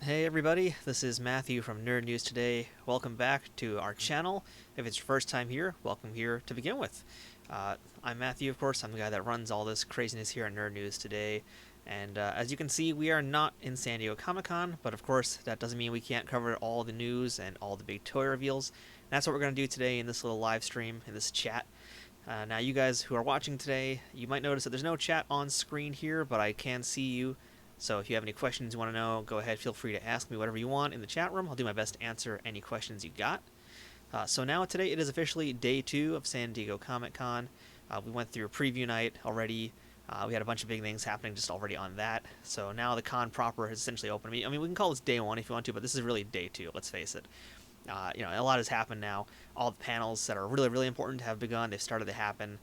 Hey everybody, this is Matthew from Nerd News Today. Welcome back to our channel. If it's your first time here, welcome here to begin with. I'm Matthew, of course. I'm the guy that runs all this craziness here at Nerd News Today. And as you can see, we are not in San Diego Comic-Con, but of course, that doesn't mean we can't cover all the news and all the big toy reveals. And that's what we're going to do today in this little live stream, in this chat. Now, you guys who are watching today, you might notice that there's no chat on screen here, but I can see you. So if you have any questions you want to know, go ahead, feel free to ask me whatever you want in the chat room. I'll do my best to answer any questions you got. So now today it is officially day 2 of San Diego Comic-Con. We went through a preview night already. We had a bunch of big things happening just already on that. So now the con proper has essentially opened. I mean, we can call this day 1 if you want to, but this is really day 2, let's face it. A lot has happened now. All the panels that are really, really important have begun. They've started to happen.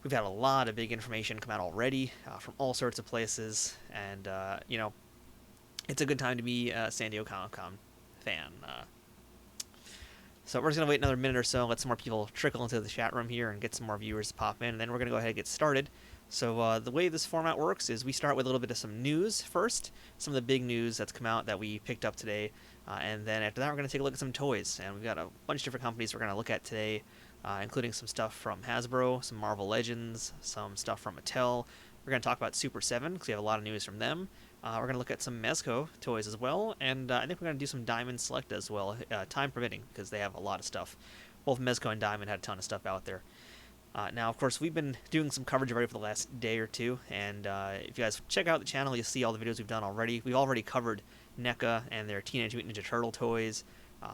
We've had a lot of big information come out already from all sorts of places, and it's a good time to be a San Diego Comic-Con fan. So we're just going to wait another minute or so, let some more people trickle into the chat room here and get some more viewers to pop in, and then we're going to go ahead and get started. So the way this format works is we start with a little bit of some news first, some of the big news that's come out that we picked up today, and then after that we're going to take a look at some toys, and we've got a bunch of different companies we're going to look at today, including some stuff from Hasbro, some Marvel Legends, some stuff from Mattel. We're going to talk about Super 7 because we have a lot of news from them. We're going to look at some Mezco toys as well, and I think we're going to do some Diamond Select as well, time permitting, because they have a lot of stuff. Both Mezco and Diamond had a ton of stuff out there. Now, of course, we've been doing some coverage already for the last day or two, and if you guys check out the channel, you'll see all the videos we've done already. We've already covered NECA and their Teenage Mutant Ninja Turtle toys.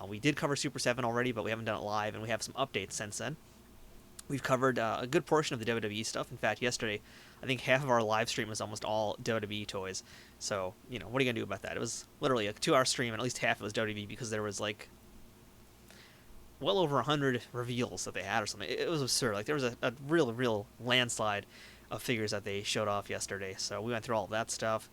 We did cover Super 7 already, but we haven't done it live, and we have some updates since then. We've covered a good portion of the WWE stuff. In fact, yesterday, I think half of our live stream was almost all WWE toys. So, what are you going to do about that? It was literally a 2-hour stream, and at least half of it was WWE because there was, well over 100 reveals that they had or something. It was absurd. There was a real landslide of figures that they showed off yesterday. So we went through all of that stuff.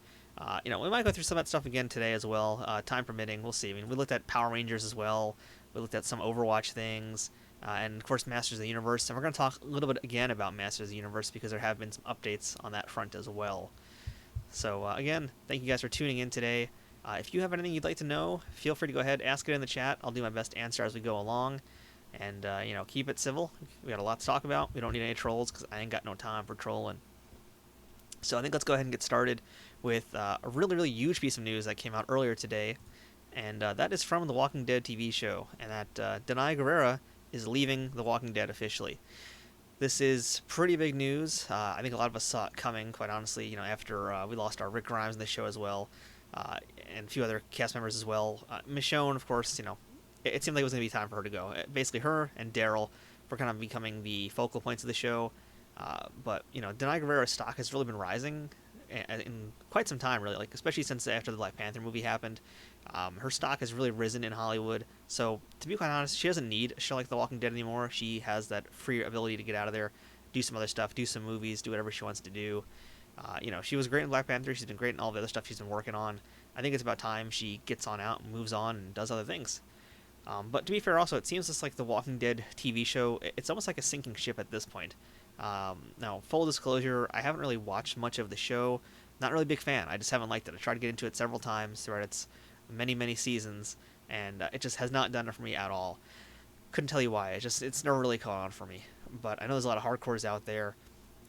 We might go through some of that stuff again today as well, time permitting. We'll see. I mean, we looked at Power Rangers as well. We looked at some Overwatch things. And, of course, Masters of the Universe. And we're going to talk a little bit again about Masters of the Universe because there have been some updates on that front as well. So, again, thank you guys for tuning in today. If you have anything you'd like to know, feel free to go ahead, ask it in the chat. I'll do my best to answer as we go along. And, keep it civil. We got a lot to talk about. We don't need any trolls because I ain't got no time for trolling. So I think let's go ahead and get started with a really, really huge piece of news that came out earlier today. And that is from The Walking Dead TV show. And that Danai Gurira is leaving The Walking Dead officially. This is pretty big news. I think a lot of us saw it coming, quite honestly, after we lost our Rick Grimes in the show as well, and a few other cast members as well. Michonne, of course, it seemed like it was going to be time for her to go. Basically, her and Daryl were kind of becoming the focal points of the show. But, Danai Gurira's stock has really been rising in quite some time, really, especially since after the Black Panther movie happened. Her stock has really risen in Hollywood. So, to be quite honest, she doesn't need a show like The Walking Dead anymore. She has that free ability to get out of there, do some other stuff, do some movies, do whatever she wants to do. She was great in Black Panther. She's been great in all the other stuff she's been working on. I think it's about time she gets on out and moves on and does other things. But to be fair, also, it seems just like The Walking Dead TV show, it's almost like a sinking ship at this point. Now, full disclosure, I haven't really watched much of the show. Not really a big fan. I just haven't liked it. I tried to get into it several times throughout its many, many seasons, and it just has not done it for me at all. Couldn't tell you why. It's never really caught on for me. But I know there's a lot of hardcores out there,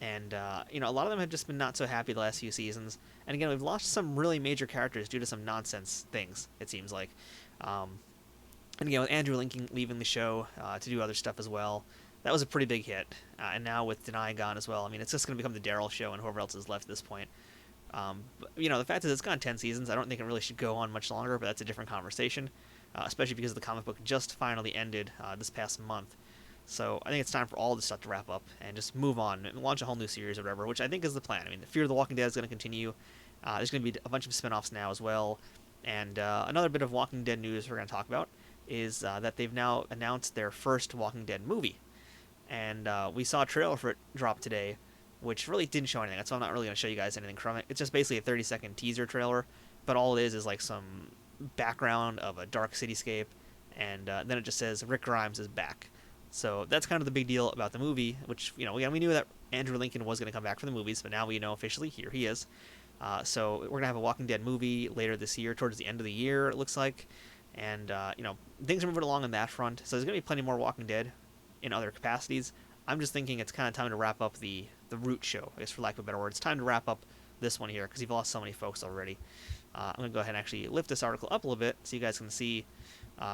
and a lot of them have just been not so happy the last few seasons. And again, we've lost some really major characters due to some nonsense things, it seems like. And again, with Andrew Lincoln leaving the show to do other stuff as well, that was a pretty big hit. And now with Danai gone as well, I mean, it's just going to become the Daryl show and whoever else is left at this point. But, the fact is it's gone 10 seasons. I don't think it really should go on much longer, but that's a different conversation, especially because the comic book just finally ended this past month. So I think it's time for all this stuff to wrap up and just move on and launch a whole new series or whatever, which I think is the plan. I mean, the Fear of the Walking Dead is going to continue. There's going to be a bunch of spin-offs now as well. And another bit of Walking Dead news we're going to talk about is that they've now announced their first Walking Dead movie. And we saw a trailer for it drop today, which really didn't show anything, so I'm not really going to show you guys anything from it. It's just basically a 30-second teaser trailer, but all it is like some background of a dark cityscape, and then it just says Rick Grimes is back. So that's kind of the big deal about the movie, which, we knew that Andrew Lincoln was going to come back for the movies, but now we know officially, here he is. So we're gonna have a Walking Dead movie later this year, towards the end of the year, it looks like, and things are moving along on that front. So there's gonna be plenty more Walking Dead in other capacities. I'm just thinking it's kind of time to wrap up the root show, I guess, for lack of a better word. It's time to wrap up this one here because you've lost so many folks already. I'm gonna go ahead and actually lift this article up a little bit so you guys can see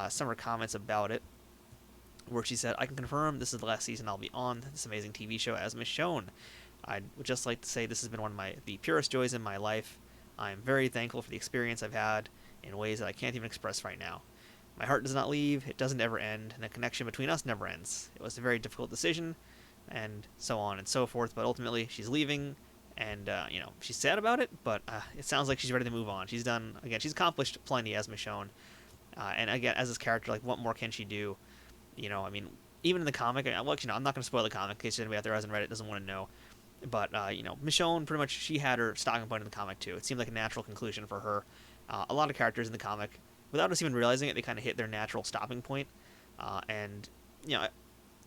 some of her comments about it, where she said, "I can confirm this is the last season I'll be on this amazing TV show as Michonne. I would just like to say this has been one of the purest joys in my life. I am very thankful for the experience I've had in ways that I can't even express right now. My heart does not leave, it doesn't ever end, and the connection between us never ends. It was a very difficult decision, and so on and so forth, but ultimately she's leaving, and, she's sad about it, but it sounds like she's ready to move on. She's accomplished plenty as Michonne, and again, as this character, like, what more can she do? Even in the comic, I'm not going to spoil the comic in case anybody out there hasn't read it, doesn't want to know. But, Michonne, pretty much, she had her stopping point in the comic, too. It seemed like a natural conclusion for her. A lot of characters in the comic, without us even realizing it, they kind of hit their natural stopping point. I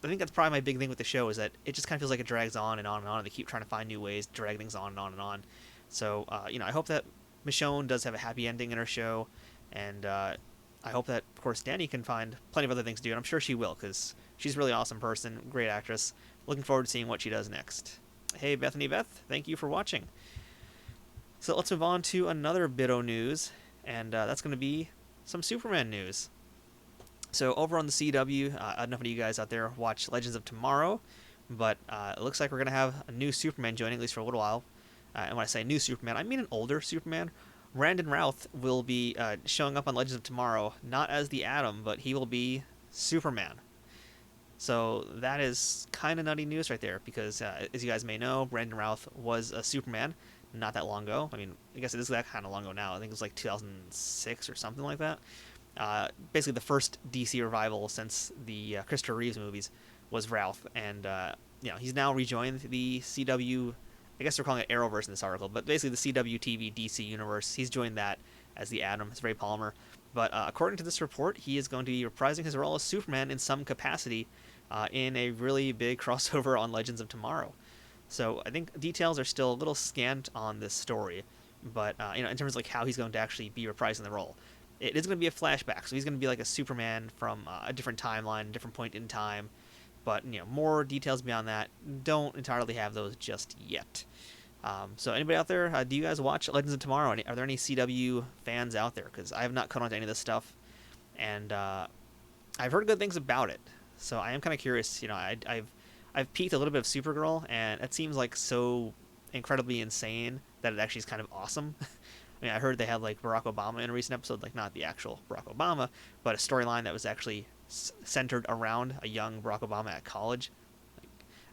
think that's probably my big thing with the show, is that it just kind of feels like it drags on and on and on, and they keep trying to find new ways to drag things on and on and on. So, I hope that Michonne does have a happy ending in her show, and I hope that, of course, Danny can find plenty of other things to do, and I'm sure she will, because she's a really awesome person, great actress. Looking forward to seeing what she does next. Hey, Bethany Beth, thank you for watching. So let's move on to another bit of news, and that's going to be some Superman news. So over on the CW, I don't know if any of you guys out there watch Legends of Tomorrow, but it looks like we're going to have a new Superman joining, at least for a little while. And when I say new Superman, I mean an older Superman. Brandon Routh will be showing up on Legends of Tomorrow, not as the Atom, but he will be Superman. So that is kind of nutty news right there, because as you guys may know, Brandon Routh was a Superman not that long ago. I mean, I guess it is that kind of long ago now. I think it was like 2006 or something like that. Basically, the first DC revival since the Christopher Reeves movies was Routh, and he's now rejoined the CW. I guess they're calling it Arrowverse in this article, but basically the CW TV DC universe. He's joined that as the Atom. It's Ray Palmer. But according to this report, he is going to be reprising his role as Superman in some capacity in a really big crossover on Legends of Tomorrow. So I think details are still a little scant on this story, but in terms of like how he's going to actually be reprising the role, it is going to be a flashback. So he's going to be like a Superman from a different timeline, a different point in time. But more details beyond that, don't entirely have those just yet. So anybody out there, do you guys watch Legends of Tomorrow? Are there any CW fans out there? Because I have not caught on to any of this stuff, and I've heard good things about it. So I am kind of curious. I've peeked a little bit of Supergirl, and it seems like so incredibly insane that it actually is kind of awesome. I mean, I heard they had like Barack Obama in a recent episode, like not the actual Barack Obama, but a storyline that was actually centered around a young Barack Obama at college.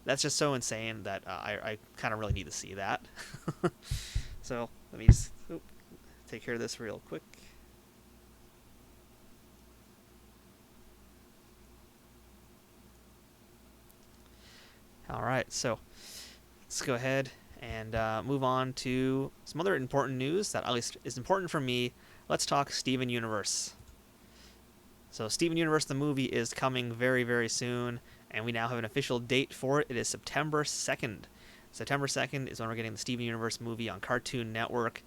That's just so insane that I kind of really need to see that. So let me just take care of this real quick. All right, so let's go ahead and move on to some other important news that at least is important for me. Let's talk Steven Universe. So Steven Universe, the movie, is coming very, very soon, and we now have an official date for it. It is September 2nd. September 2nd is when we're getting the Steven Universe movie on Cartoon Network.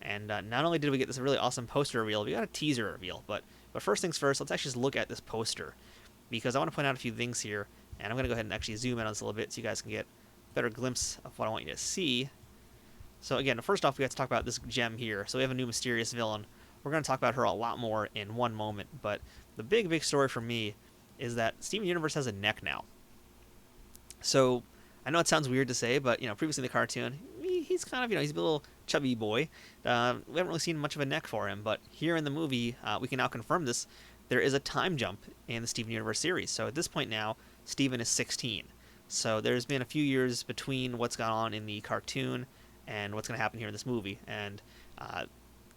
And not only did we get this really awesome poster reveal, we got a teaser reveal. But first things first, let's actually just look at this poster, because I want to point out a few things here. And I'm going to go ahead and actually zoom in on this a little bit so you guys can get a better glimpse of what I want you to see. So again, first off, we have to talk about this gem here. So we have a new mysterious villain. We're going to talk about her a lot more in one moment. But the big story for me is that Steven Universe has a neck now. So I know it sounds weird to say, but previously in the cartoon, he's kind of he's a little chubby boy. We haven't really seen much of a neck for him, but here in the movie, we can now confirm this. There is a time jump in the Steven Universe series. So at this point now, Steven is 16. So there's been a few years between what's gone on in the cartoon and what's going to happen here in this movie, and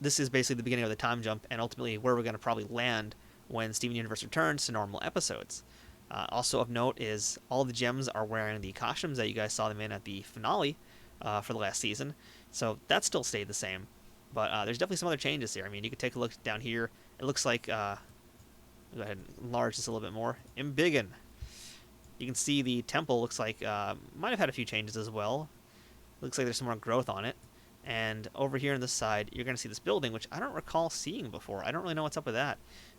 this is basically the beginning of the time jump, and ultimately where we're going to probably land when Steven Universe returns to normal episodes. Also of note is all the gems are wearing the costumes that you guys saw them in at the finale for the last season, so that still stayed the same. But there's definitely some other changes here. I mean, you could take a look down here. It looks like, go ahead and enlarge this a little bit more. Embiggen. You can see the temple looks like, might have had a few changes as well. Looks like there's some more growth on it. And over here on this side, you're going to see this building, which I don't recall seeing before. I don't really know what's up with that.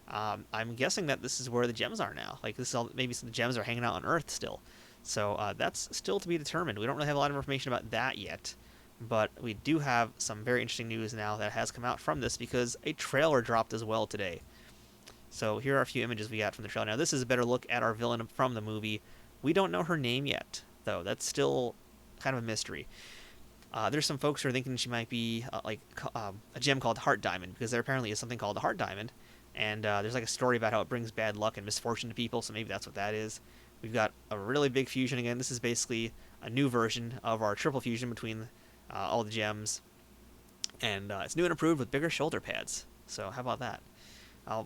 I'm guessing that this is where the gems are now. Like, this is all, maybe some gems are hanging out on Earth still. So that's still to be determined. We don't really have a lot of information about that yet. But we do have some very interesting news now that has come out from this, because a trailer dropped as well today. So here are a few images we got from the trailer. Now, this is a better look at our villain from the movie. We don't know her name yet, though. That's still kind of a mystery. There's some folks who are thinking she might be a gem called Heart Diamond, because there apparently is something called a Heart Diamond. And there's like a story about how it brings bad luck and misfortune to people, so maybe that's what that is. We've got a really big fusion again. This is basically a new version of our triple fusion between all the gems. And it's new and improved with bigger shoulder pads. So how about that?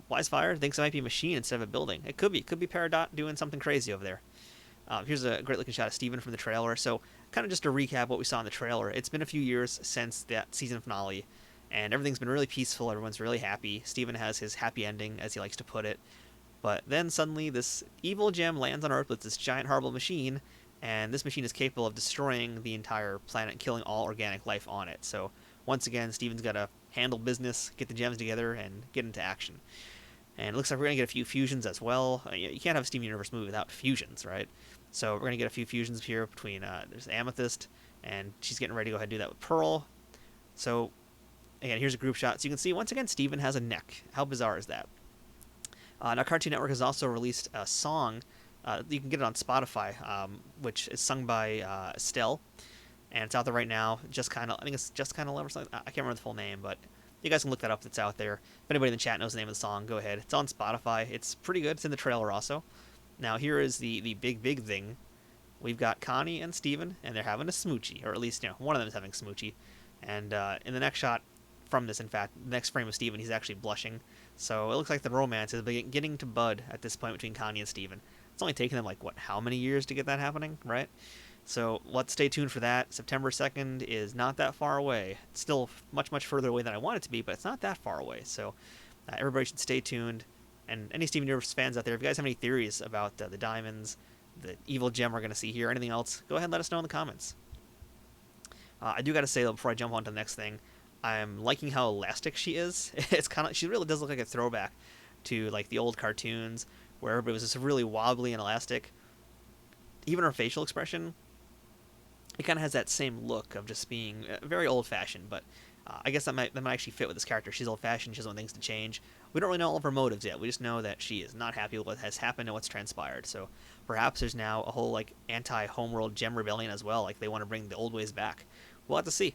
Wisefire thinks it might be a machine instead of a building. It could be. It could be Peridot doing something crazy over there. Here's a great looking shot of Steven from the trailer. So kind of just to recap what we saw in the trailer. It's been a few years since that season finale, and everything's been really peaceful. Everyone's really happy. Steven has his happy ending, as he likes to put it. But then suddenly this evil gem lands on Earth with this giant horrible machine, and this machine is capable of destroying the entire planet and killing all organic life on it. So once again, Steven's got to handle business, get the gems together, and get into action. And it looks like we're going to get a few fusions as well. You can't have a Steven Universe movie without fusions, right? So we're going to get a few fusions here between, there's Amethyst, and she's getting ready to go ahead and do that with Pearl. So, again, here's a group shot. So you can see, once again, Steven has a neck. How bizarre is that? Now, Cartoon Network has also released a song. You can get it on Spotify, which is sung by Estelle. And it's out there right now. I think it's Just Kinda Love or something. I can't remember the full name, but you guys can look that up. It's out there. If anybody in the chat knows the name of the song, go ahead. It's on Spotify. It's pretty good. It's in the trailer also. Now, here is the big thing. We've got Connie and Steven, and they're having a smoochie. Or at least, one of them is having a smoochie. And in the next shot from this, in fact, the next frame of Steven, he's actually blushing. So it looks like the romance is beginning to bud at this point between Connie and Steven. It's only taken them, how many years to get that happening, right? So let's stay tuned for that. September 2nd is not that far away. It's still much further away than I want it to be, but it's not that far away. So everybody should stay tuned. And any Steven Universe fans out there, if you guys have any theories about the diamonds, the evil gem we're going to see here, anything else, go ahead and let us know in the comments. I do got to say, though, before I jump on to the next thing, I'm liking how elastic she is. It's she really does look like a throwback to the old cartoons where everybody was just really wobbly and elastic. Even her facial expression, it kind of has that same look of just being very old-fashioned, but I guess that might actually fit with this character. She's old-fashioned, she doesn't want things to change. We don't really know all of her motives yet. We just know that she is not happy with what has happened and what's transpired. So perhaps there's now a whole anti-homeworld gem rebellion as well. They want to bring the old ways back. We'll have to see.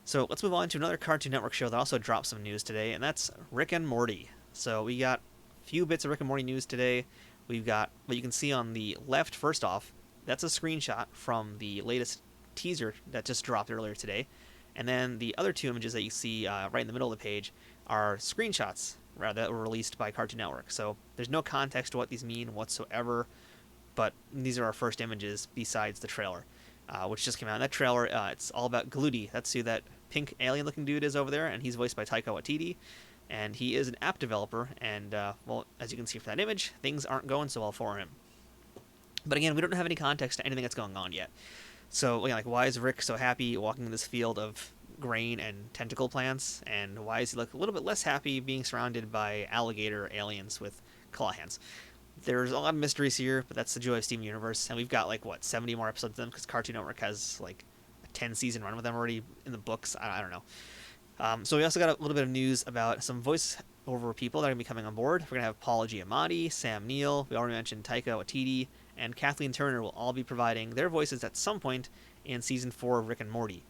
So let's move on to another Cartoon Network show that also dropped some news today, and that's Rick and Morty. So we got a few bits of Rick and Morty news today. We've got what you can see on the left. First off, that's a screenshot from the latest teaser that just dropped earlier today. And then the other two images that you see right in the middle of the page are screenshots that were released by Cartoon Network. So there's no context to what these mean whatsoever, but these are our first images besides the trailer, which just came out. In that trailer, it's all about Gloody. That's who that pink alien-looking dude is over there, and he's voiced by Taika Waititi. And he is an app developer, and, as you can see from that image, things aren't going so well for him. But again, we don't have any context to anything that's going on yet. So, why is Rick so happy walking in this field of grain and tentacle plants? And why is he a little bit less happy being surrounded by alligator aliens with claw hands? There's a lot of mysteries here, but that's the joy of Steven Universe. And we've got, 70 more episodes of them, because Cartoon Network has, a 10-season run with them already in the books. I don't know. So we also got a little bit of news about some voice-over people that are going to be coming on board. We're going to have Paul Giamatti, Sam Neill, we already mentioned Taika Waititi, and Kathleen Turner will all be providing their voices at some point in Season 4 of Rick and Morty.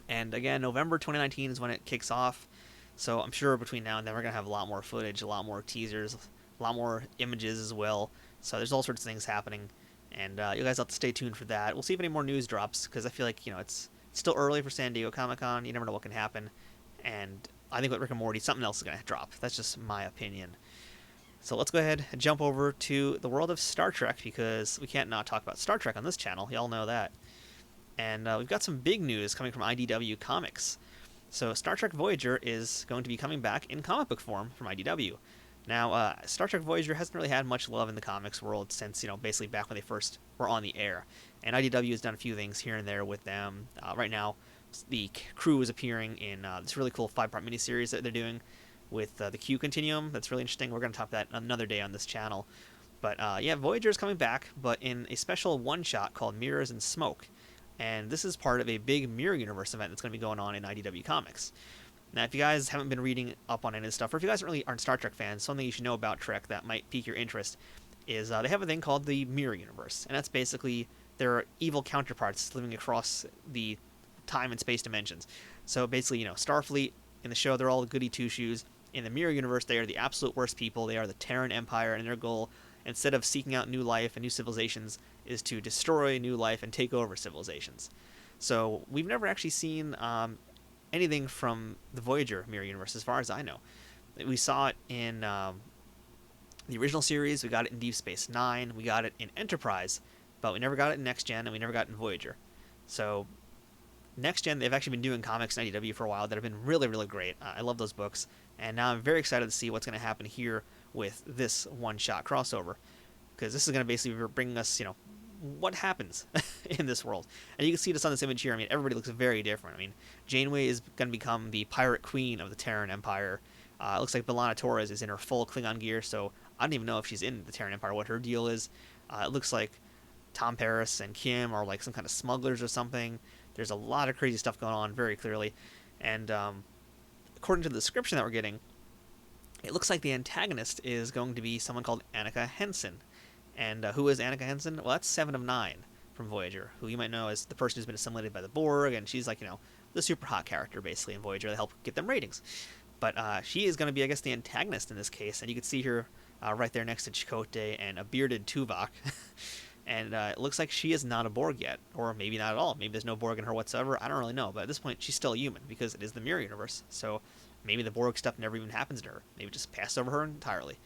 And again, November 2019 is when it kicks off, so I'm sure between now and then we're going to have a lot more footage, a lot more teasers, a lot more images as well. So there's all sorts of things happening, and you guys have to stay tuned for that. We'll see if any more news drops, because I feel like, it's still early for San Diego Comic-Con. You never know what can happen, and I think with Rick and Morty, something else is going to drop. That's just my opinion. So let's go ahead and jump over to the world of Star Trek, because we can't not talk about Star Trek on this channel. Y'all know that. And we've got some big news coming from IDW Comics. So Star Trek Voyager is going to be coming back in comic book form from IDW. Now, Star Trek Voyager hasn't really had much love in the comics world since, basically back when they first were on the air. And IDW has done a few things here and there with them. Right now, the crew is appearing in this really cool 5-part miniseries that they're doing with the Q Continuum. That's really interesting. We're going to talk about that another day on this channel. But yeah, Voyager is coming back, but in a special one-shot called Mirrors and Smoke. And this is part of a big Mirror Universe event that's going to be going on in IDW Comics. Now, if you guys haven't been reading up on any of this stuff, or if you guys really aren't Star Trek fans, something you should know about Trek that might pique your interest is they have a thing called the Mirror Universe. And that's basically their evil counterparts living across the time and space dimensions. So basically, you know, Starfleet, in the show, they're all goody two-shoes. In the Mirror Universe, they are the absolute worst people. They are the Terran Empire, and their goal, instead of seeking out new life and new civilizations, is to destroy new life and take over civilizations. So we've never actually seen anything from the Voyager Mirror Universe, as far as I know. We saw it in the original series, we got it in Deep Space Nine, we got it in Enterprise, but we never got it in Next Gen, and we never got it in Voyager. So Next Gen, they've actually been doing comics in IDW for a while that have been really, really great. I love those books, and now I'm very excited to see what's going to happen here with this one-shot crossover, because this is going to basically be bringing us, you know, what happens in this world. And you can see this on this image here. I mean, everybody looks very different. I mean, Janeway is going to become the pirate queen of the Terran Empire. It looks like B'Elanna Torres is in her full Klingon gear, so I don't even know if she's in the Terran Empire, what her deal is. It looks like Tom Paris and Kim are like some kind of smugglers or something. There's a lot of crazy stuff going on very clearly. And according to the description that we're getting, it looks like the antagonist is going to be someone called Annika Henson. And who is Annika Henson? Well, that's 7 of 9 from Voyager, who you might know as the person who's been assimilated by the Borg, and she's like, you know, the super hot character, basically, in Voyager that help get them ratings. But she is going to be, I guess, the antagonist in this case, and you can see her right there next to Chakotay and a bearded Tuvok. And it looks like she is not a Borg yet, or maybe not at all. Maybe there's no Borg in her whatsoever. I don't really know, but at this point, she's still a human, because it is the Mirror Universe. So maybe the Borg stuff never even happens to her. Maybe just passed over her entirely.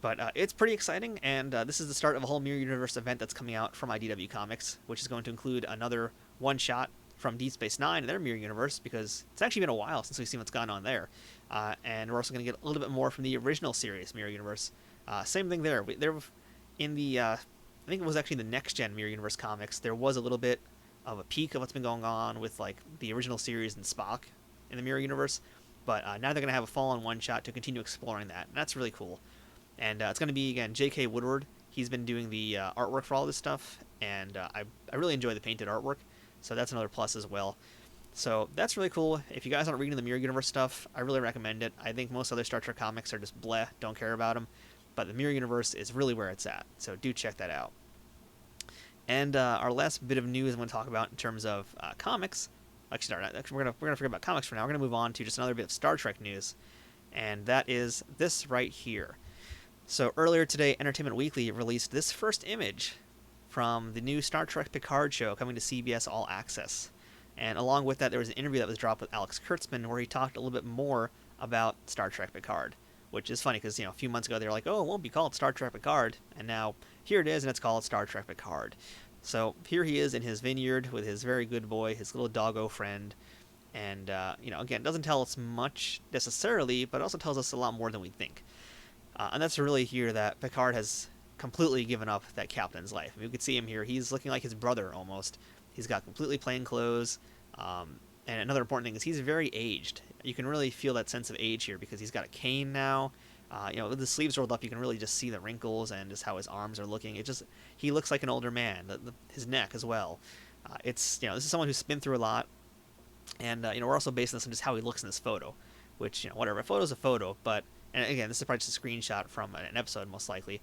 But it's pretty exciting, and this is the start of a whole Mirror Universe event that's coming out from IDW Comics, which is going to include another one-shot from Deep Space Nine and their Mirror Universe, because it's actually been a while since we've seen what's gone on there. And we're also going to get a little bit more from the original series Mirror Universe. Same thing there. There in the, I think it was actually the Next Gen Mirror Universe comics, there was a little bit of a peek of what's been going on with like the original series and Spock in the Mirror Universe. But now they're going to have a full-on one-shot to continue exploring that, and that's really cool. And it's going to be, again, J.K. Woodward. He's been doing the artwork for all this stuff, and I really enjoy the painted artwork, so that's another plus as well. So that's really cool. If you guys aren't reading the Mirror Universe stuff, I really recommend it. I think most other Star Trek comics are just bleh, don't care about them, but the Mirror Universe is really where it's at, so do check that out. And our last bit of news I'm going to talk about in terms of comics, actually, we're going to forget about comics for now. We're going to move on to just another bit of Star Trek news, and that is this right here. So earlier today, Entertainment Weekly released this first image from the new Star Trek Picard show coming to CBS All Access. And along with that, there was an interview that was dropped with Alex Kurtzman where he talked a little bit more about Star Trek Picard, which is funny because, you know, a few months ago they were like, oh, it won't be called Star Trek Picard, and now here it is, and it's called Star Trek Picard. So here he is in his vineyard with his very good boy, his little doggo friend, and, you know, again, it doesn't tell us much necessarily, but it also tells us a lot more than we think. And that's really here that Picard has completely given up that captain's life. I mean, you can see him here. He's looking like his brother almost. He's got completely plain clothes. And another important thing is he's very aged. You can really feel that sense of age here because he's got a cane now. You know, with the sleeves rolled up, you can really just see the wrinkles and just how his arms are looking. He looks like an older man. His neck as well. It's, you know, this is someone who's been through a lot. And, you know, we're also basing this on just how he looks in this photo, which, you know, whatever. A photo's a photo, but, and again, this is probably just a screenshot from an episode most likely,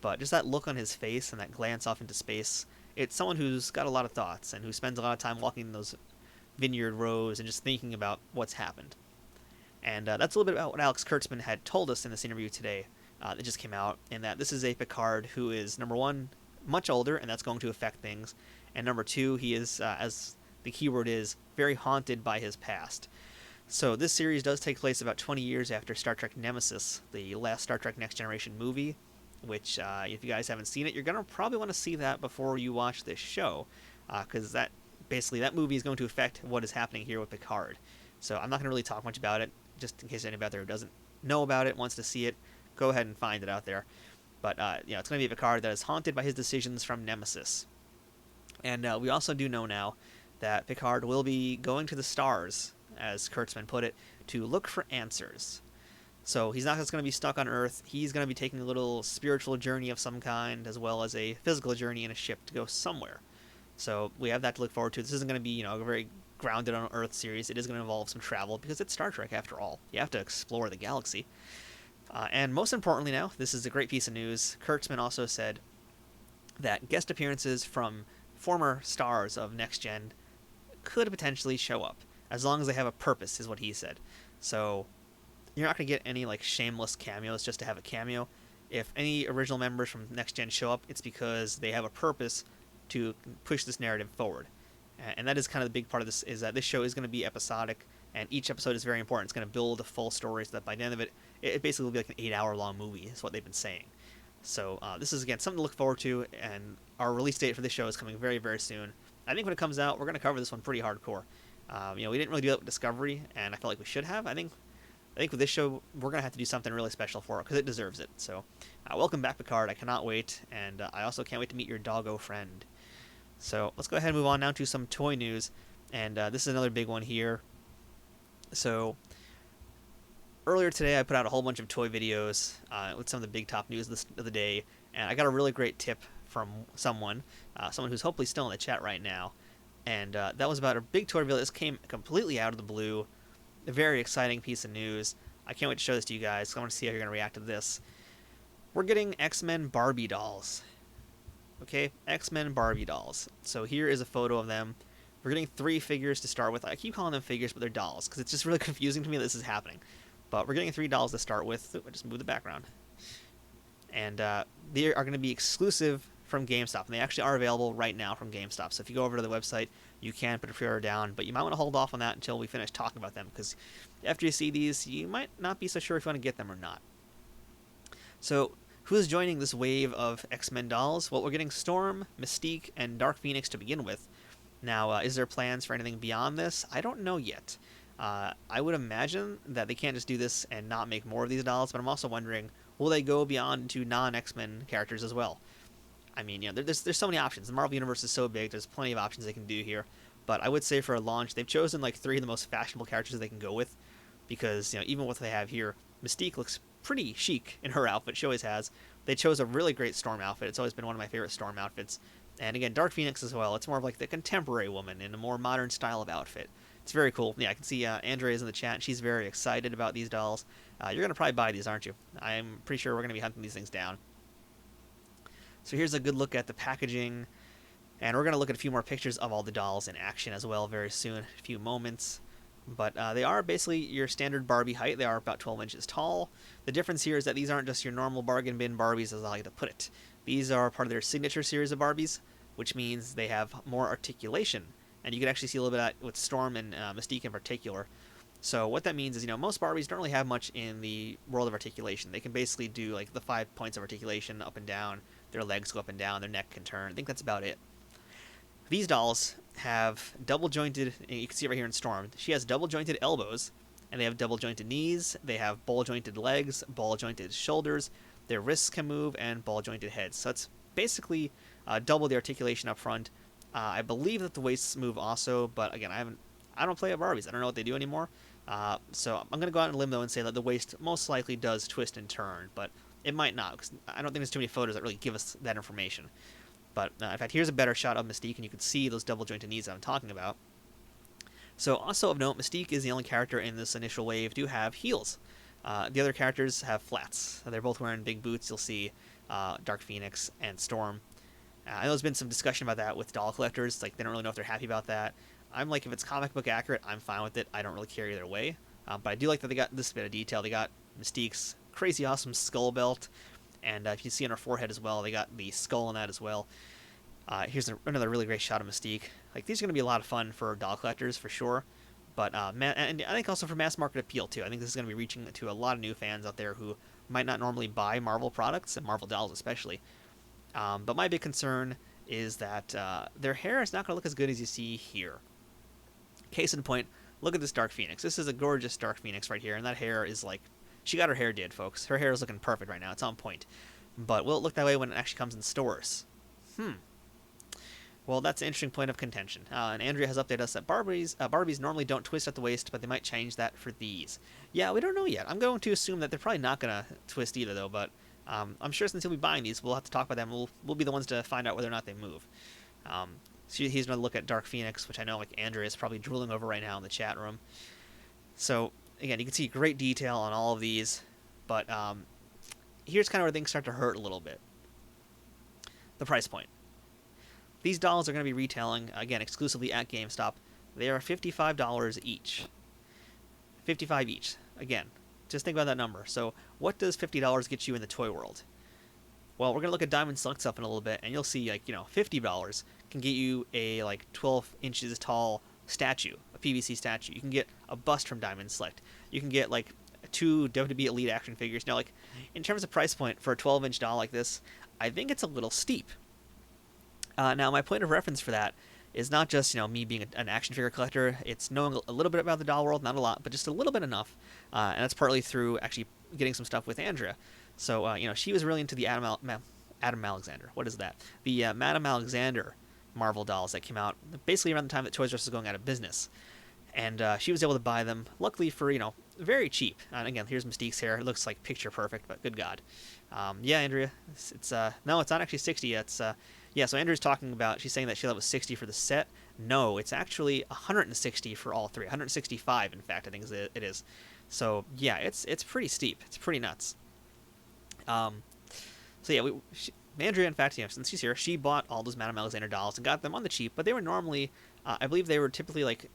but just that look on his face and that glance off into space, it's someone who's got a lot of thoughts and who spends a lot of time walking in those vineyard rows and just thinking about what's happened. And that's a little bit about what Alex Kurtzman had told us in this interview today that just came out, and that this is a Picard who is, number one, much older, and that's going to affect things, and number two, he is, as the keyword is, very haunted by his past. So this series does take place about 20 years after Star Trek Nemesis, the last Star Trek Next Generation movie, which, if you guys haven't seen it, you're going to probably want to see that before you watch this show, because that movie is going to affect what is happening here with Picard. So I'm not going to really talk much about it, just in case anybody out there who doesn't know about it, wants to see it, go ahead and find it out there. But, you know, it's going to be a Picard that is haunted by his decisions from Nemesis. And we also do know now that Picard will be going to the stars, as Kurtzman put it, to look for answers. So he's not just going to be stuck on Earth. He's going to be taking a little spiritual journey of some kind, as well as a physical journey in a ship to go somewhere. So we have that to look forward to. This isn't going to be, a very grounded on Earth series. It is going to involve some travel because it's Star Trek after all. You have to explore the galaxy. And most importantly now, this is a great piece of news. Kurtzman also said that guest appearances from former stars of Next Gen could potentially show up, as long as they have a purpose, is what he said. So you're not going to get any shameless cameos just to have a cameo. If any original members from Next Gen show up, it's because they have a purpose to push this narrative forward. And that is kind of the big part of this, is that this show is going to be episodic, and each episode is very important. It's going to build a full story so that by the end of it, it basically will be like an 8-hour-long movie, is what they've been saying. So this is, again, something to look forward to, and our release date for this show is coming very, very soon. I think when it comes out, we're going to cover this one pretty hardcore. We didn't really do that with Discovery, and I felt like we should have. I think with this show, we're going to have to do something really special for it, because it deserves it. So welcome back, Picard. I cannot wait, and I also can't wait to meet your doggo friend. So let's go ahead and move on now to some toy news, and this is another big one here. So earlier today, I put out a whole bunch of toy videos with some of the big top news of the day, and I got a really great tip from someone who's hopefully still in the chat right now, and that was about a big toy reveal. This came completely out of the blue, a very exciting piece of news. I can't wait to show this to you guys. I want to see how you're going to react to this. We're getting X-Men Barbie dolls. Okay, X-Men Barbie dolls. So here is a photo of them. We're getting 3 figures to start with. I keep calling them figures, but they're dolls, because it's just really confusing to me that this is happening. But we're getting 3 dolls to start with. I just moved the background. And they are going to be exclusive from GameStop, and they actually are available right now from GameStop. So if you go over to the website, you can put a pre-order down, but you might want to hold off on that until we finish talking about them, because after you see these, you might not be so sure if you want to get them or not. So who's joining this wave of X-Men dolls? Well, we're getting Storm, Mystique, and Dark Phoenix to begin with. Now, is there plans for anything beyond this? I don't know yet. I would imagine that they can't just do this and not make more of these dolls, but I'm also wondering, will they go beyond to non-X-Men characters as well? I mean, there's so many options. The Marvel Universe is so big, there's plenty of options they can do here. But I would say for a launch, they've chosen 3 of the most fashionable characters they can go with, because even what they have here, Mystique looks pretty chic in her outfit. She always has. They chose a really great Storm outfit. It's always been one of my favorite Storm outfits. And again, Dark Phoenix as well. It's more of the contemporary woman in a more modern style of outfit. It's very cool. Yeah, I can see Andrea's in the chat. She's very excited about these dolls. You're going to probably buy these, aren't you? I'm pretty sure we're going to be hunting these things down. So here's a good look at the packaging. And we're going to look at a few more pictures of all the dolls in action as well very soon, a few moments. But they are basically your standard Barbie height. They are about 12 inches tall. The difference here is that these aren't just your normal bargain bin Barbies, as I like to put it. These are part of their signature series of Barbies, which means they have more articulation. And you can actually see a little bit of that with Storm and Mystique in particular. So what that means is, most Barbies don't really have much in the world of articulation. They can basically do the 5 points of articulation up and down. Their legs go up and down. Their neck can turn. I think that's about it. These dolls have double-jointed, you can see it right here in Storm, she has double-jointed elbows, and they have double-jointed knees, they have ball-jointed legs, ball-jointed shoulders, their wrists can move, and ball-jointed heads. So it's basically double the articulation up front. I believe that the waists move also, but again, I don't play at Barbies. I don't know what they do anymore. So I'm going to go out on a limb, though, and say that the waist most likely does twist and turn, but it might not, because I don't think there's too many photos that really give us that information. But in fact, here's a better shot of Mystique, and you can see those double-jointed knees that I'm talking about. So also of note, Mystique is the only character in this initial wave to have heels. The other characters have flats. They're both wearing big boots. You'll see Dark Phoenix and Storm. I know there's been some discussion about that with doll collectors. They don't really know if they're happy about that. I'm if it's comic book accurate, I'm fine with it. I don't really care either way. But I do like that they got this bit of detail. They got Mystique's crazy awesome skull belt. And if you see on her forehead as well, they got the skull on that as well. Here's another really great shot of Mystique. These are going to be a lot of fun for doll collectors, for sure. But and I think also for mass market appeal, too. I think this is going to be reaching to a lot of new fans out there who might not normally buy Marvel products, and Marvel dolls especially. But my big concern is that their hair is not going to look as good as you see here. Case in point, look at this Dark Phoenix. This is a gorgeous Dark Phoenix right here, and that hair is she got her hair did, folks. Her hair is looking perfect right now. It's on point. But will it look that way when it actually comes in stores? Well, that's an interesting point of contention. And Andrea has updated us that Barbies normally don't twist at the waist, but they might change that for these. Yeah, we don't know yet. I'm going to assume that they're probably not going to twist either, though. But I'm sure since he'll be buying these, we'll have to talk about them. We'll be the ones to find out whether or not they move. So he's going to look at Dark Phoenix, which I know like Andrea is probably drooling over right now in the chat room. So again, you can see great detail on all of these, but here's kind of where things start to hurt a little bit. The price point. These dolls are going to be retailing, again, exclusively at GameStop. They are $55 each. $55 each. Again, just think about that number. So what does $50 get you in the toy world? Well, we're going to look at Diamond Select stuff in a little bit, and you'll see, like, $50 can get you a, like, 12 inches tall statue, a PVC statue. You can get a bust from Diamond Select. You can get, like, 2 WWE Elite action figures. Now, like, in terms of price point for a 12-inch doll like this, I think it's a little steep. Now, my point of reference for that is not just, me being an action figure collector. It's knowing a little bit about the doll world, not a lot, but just a little bit enough. And that's partly through actually getting some stuff with Andrea. So, she was really into the Adam Alexander. What is that? The Madame Alexander Marvel dolls that came out basically around the time that Toys R Us was going out of business. And she was able to buy them, luckily for, very cheap. And again, here's Mystique's hair. It looks like picture perfect, but good God. Yeah, Andrea, no, it's not actually 60. It's, yeah, so Andrea's talking about, she's saying that she thought it was 60 for the set. No, it's actually 160 for all three. 165, in fact, I think it is. So, yeah, it's pretty steep. It's pretty nuts. So, yeah, Andrea, in fact, since she's here, she bought all those Madame Alexander dolls and got them on the cheap, but they were normally, I believe they were typically like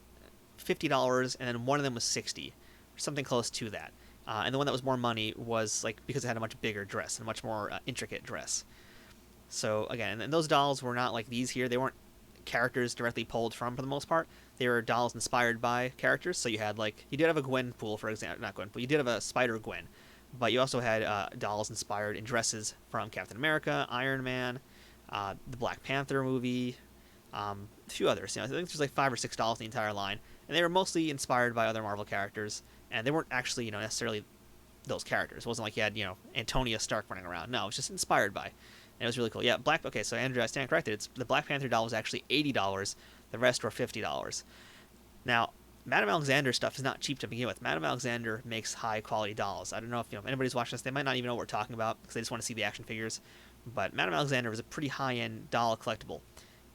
$50, and then one of them was 60, or something close to that. And the one that was more money was, like, because it had a much bigger dress and a much more intricate dress. So, again, and those dolls were not like these here. They weren't characters directly pulled from, for the most part. They were dolls inspired by characters. So you had, like, you did have a Gwenpool, for example. Not Gwenpool. You did have a Spider-Gwen. But you also had dolls inspired in dresses from Captain America, Iron Man, the Black Panther movie, a few others. I think there's like 5 or 6 dolls in the entire line. And they were mostly inspired by other Marvel characters. And they weren't actually, necessarily those characters. It wasn't like you had, Antonia Stark running around. No, it was just inspired by. And it was really cool. Yeah, okay, so Andrew, I stand corrected. The Black Panther doll was actually $80. The rest were $50. Now, Madame Alexander stuff is not cheap to begin with. Madame Alexander makes high-quality dolls. I don't know if anybody's watching this. They might not even know what we're talking about because they just want to see the action figures. But Madame Alexander is a pretty high-end doll collectible.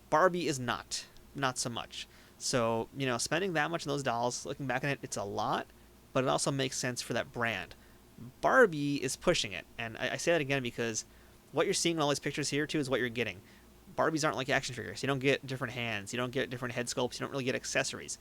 Barbie is not so much. So, spending that much on those dolls, looking back on it, it's a lot, but it also makes sense for that brand. Barbie is pushing it, and I say that again because what you're seeing in all these pictures here, too, is what you're getting. Barbies aren't like action figures. You don't get different hands. You don't get different head sculpts. You don't really get accessories.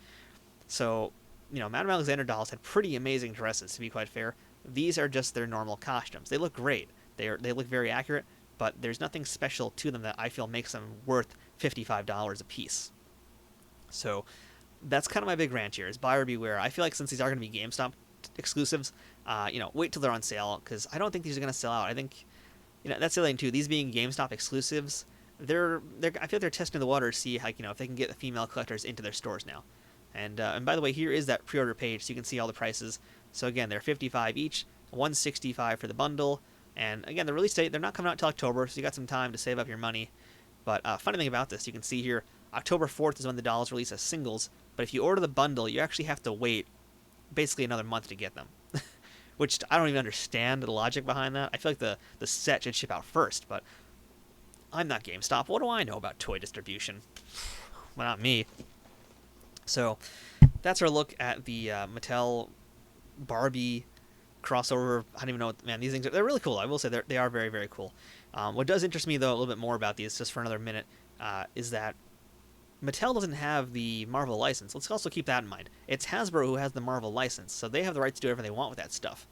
So, Madame Alexander dolls had pretty amazing dresses, to be quite fair. These are just their normal costumes. They look great. They look very accurate, but there's nothing special to them that I feel makes them worth $55 a piece. So, that's kind of my big rant here, is buyer beware. I feel like since these are going to be GameStop exclusives, wait till they're on sale, because I don't think these are going to sell out. I think, that's the other thing, too. These being GameStop exclusives, I feel like they're testing the water to see, like, if they can get the female collectors into their stores now. And by the way, here is that pre-order page, so you can see all the prices. So again, they're $55 each, $165 for the bundle. And again, the release date, they're not coming out until October, so you got some time to save up your money. But funny thing about this, you can see here, October 4th is when the dolls release as singles. But if you order the bundle, you actually have to wait basically another month to get them. Which I don't even understand the logic behind that. I feel like the set should ship out first, but I'm not GameStop. What do I know about toy distribution? Well, not me. So that's our look at the Mattel Barbie crossover. I don't even know what, man, these things, they're really cool. I will say they are very, very cool. What does interest me, though, a little bit more about these, just for another minute, is that Mattel doesn't have the Marvel license. Let's also keep that in mind. It's Hasbro who has the Marvel license, so they have the right to do whatever they want with that stuff.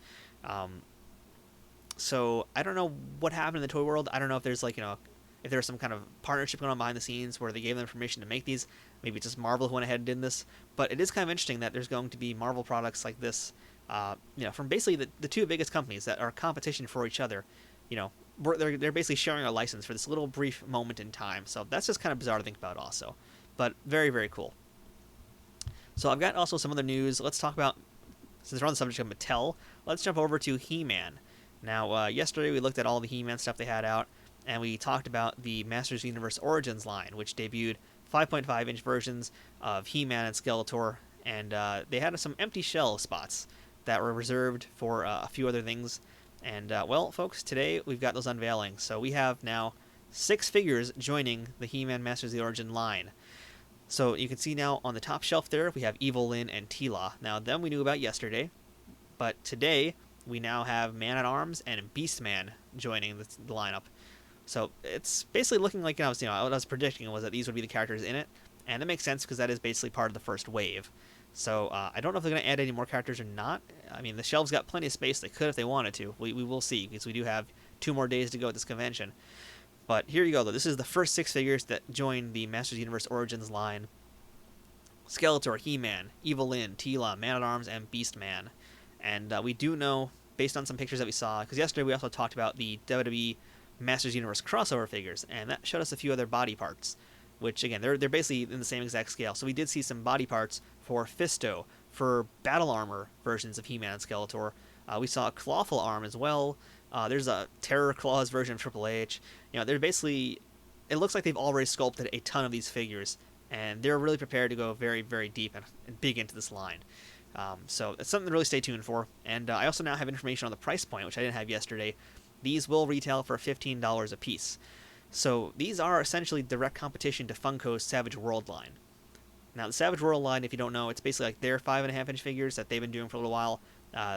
So I don't know what happened in the toy world. I don't know if there's, like, if there's some kind of partnership going on behind the scenes where they gave them permission to make these. Maybe it's just Marvel who went ahead and did this. But it is kind of interesting that there's going to be Marvel products like this, from basically the two biggest companies that are competition for each other. They're basically sharing a license for this little brief moment in time. So that's just kind of bizarre to think about also. But very, very cool. So I've got also some other news. Let's talk about, since we're on the subject of Mattel, let's jump over to He-Man. Now, yesterday we looked at all the He-Man stuff they had out. and we talked about the Masters of the Universe Origins line, which debuted 5.5-inch versions of He-Man and Skeletor, and they had some empty shell spots that were reserved for a few other things. And, well, folks, today we've got those unveiling. So we have now 6 figures joining the He-Man Masters of the Origin line. So you can see now on the top shelf there, we have Evil Lyn and Teela. Now, them we knew about yesterday, but today we now have Man-at-Arms and Beastman joining the lineup. So it's basically looking like, what I was predicting was that these would be the characters in it, and that makes sense because that is basically part of the first wave. So I don't know if they're going to add any more characters or not. I mean, the shelves got plenty of space. They could if they wanted to. We will see, because we do have 2 more days to go at this convention. But here you go, though. This is the first 6 figures that join the Masters of the Universe Origins line. Skeletor, He-Man, Evil Lyn, Teela, Man-at-Arms, and Beastman. And we do know, based on some pictures that we saw, because yesterday we also talked about the WWE Masters Universe crossover figures, and that showed us a few other body parts, which, again, they're basically in the same exact scale. So we did see some body parts for Fisto, for battle armor versions of He-Man and Skeletor. We saw a clawful arm as well. There's a Terror Claws version of Triple H. They're basically... It looks like they've already sculpted a ton of these figures, and they're really prepared to go very, very deep and big into this line. So it's something to really stay tuned for. And I also now have information on the price point, which I didn't have yesterday. These will retail for $15 a piece. So these are essentially direct competition to Funko's Savage World line. Now, the Savage World line, if you don't know, it's basically like their 5.5-inch figures that they've been doing for a little while.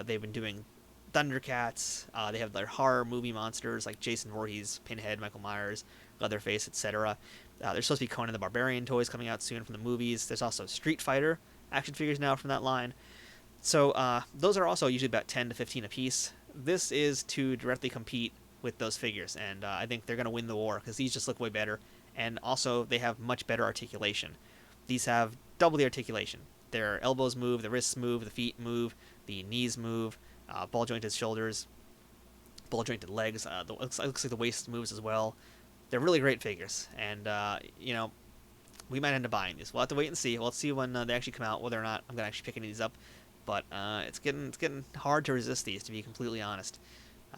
They've been doing Thundercats. They have their horror movie monsters like Jason Voorhees, Pinhead, Michael Myers, Leatherface, etc. There's supposed to be Conan the Barbarian toys coming out soon from the movies. There's also Street Fighter action figures now from that line. So those are also usually about 10 to 15 a piece. This is to directly compete with those figures, and I think they're going to win the war because these just look way better, and also they have much better articulation. These have double the articulation. Their elbows move, the wrists move, the feet move, the knees move, ball-jointed shoulders, ball-jointed legs. It looks like the waist moves as well. They're really great figures, and we might end up buying these. We'll have to wait and see. We'll see when they actually come out, whether or not I'm going to actually pick any of these up. But it's getting hard to resist these, to be completely honest.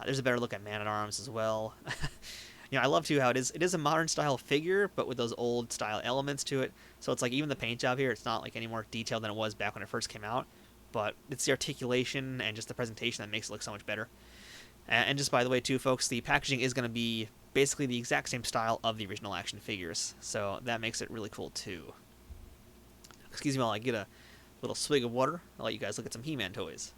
There's a better look at Man-at-Arms as well. I love, too, how it is a modern-style figure, but with those old-style elements to it. So it's like even the paint job here, it's not like any more detailed than it was back when it first came out. But it's the articulation and just the presentation that makes it look so much better. And just by the way, too, folks, the packaging is going to be basically the exact same style of the original action figures. So that makes it really cool, too. Excuse me while I get a little swig of water. I'll let you guys look at some He-Man toys.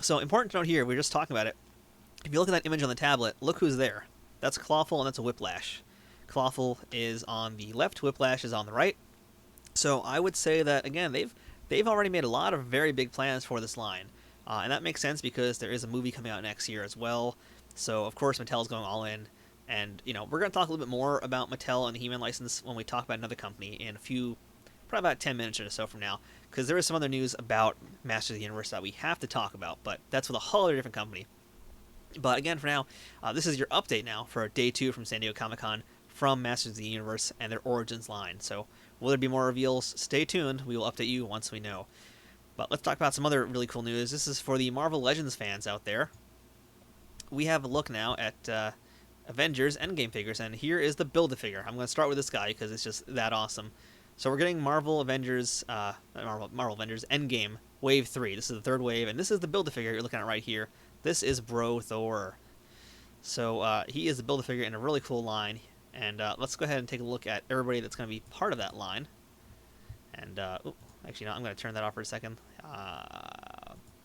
So, important to note here, we were just talking about it. If you look at that image on the tablet, look who's there. That's Clawful, and that's a Whiplash. Clawful is on the left, Whiplash is on the right. So, I would say that, again, they've already made a lot of very big plans for this line. And that makes sense because there is a movie coming out next year as well. So, of course, Mattel's going all in. And, we're going to talk a little bit more about Mattel and the He-Man license when we talk about another company in probably about 10 minutes or so from now. Because there is some other news about Masters of the Universe that we have to talk about, but that's with a whole other different company. But again, for now, this is your update now for Day 2 from San Diego Comic-Con from Masters of the Universe and their Origins line. So, will there be more reveals? Stay tuned. We will update you once we know. But let's talk about some other really cool news. This is for the Marvel Legends fans out there. We have a look now at Avengers Endgame figures, and here is the Build-A-Figure. I'm going to start with this guy because it's just that awesome. So we're getting Marvel Avengers Endgame Wave 3. This is the third wave, and this is the Build-A-Figure you're looking at right here. This is Bro Thor. So he is the Build-A-Figure in a really cool line. And let's go ahead and take a look at everybody that's going to be part of that line. And, actually, no, I'm going to turn that off for a second.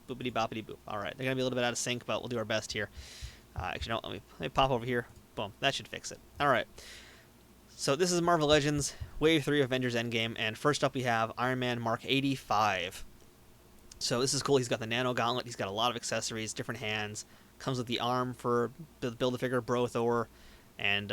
Boopity-boppity-boop. All right, they're going to be a little bit out of sync, but we'll do our best here. Actually, no, let me pop over here. Boom, that should fix it. All right. So this is Marvel Legends, Wave 3 of Avengers Endgame, and first up we have Iron Man Mark 85. So this is cool. He's got the Nano Gauntlet. He's got a lot of accessories, different hands. Comes with the arm for Build-A-Figure Bro Thor. And,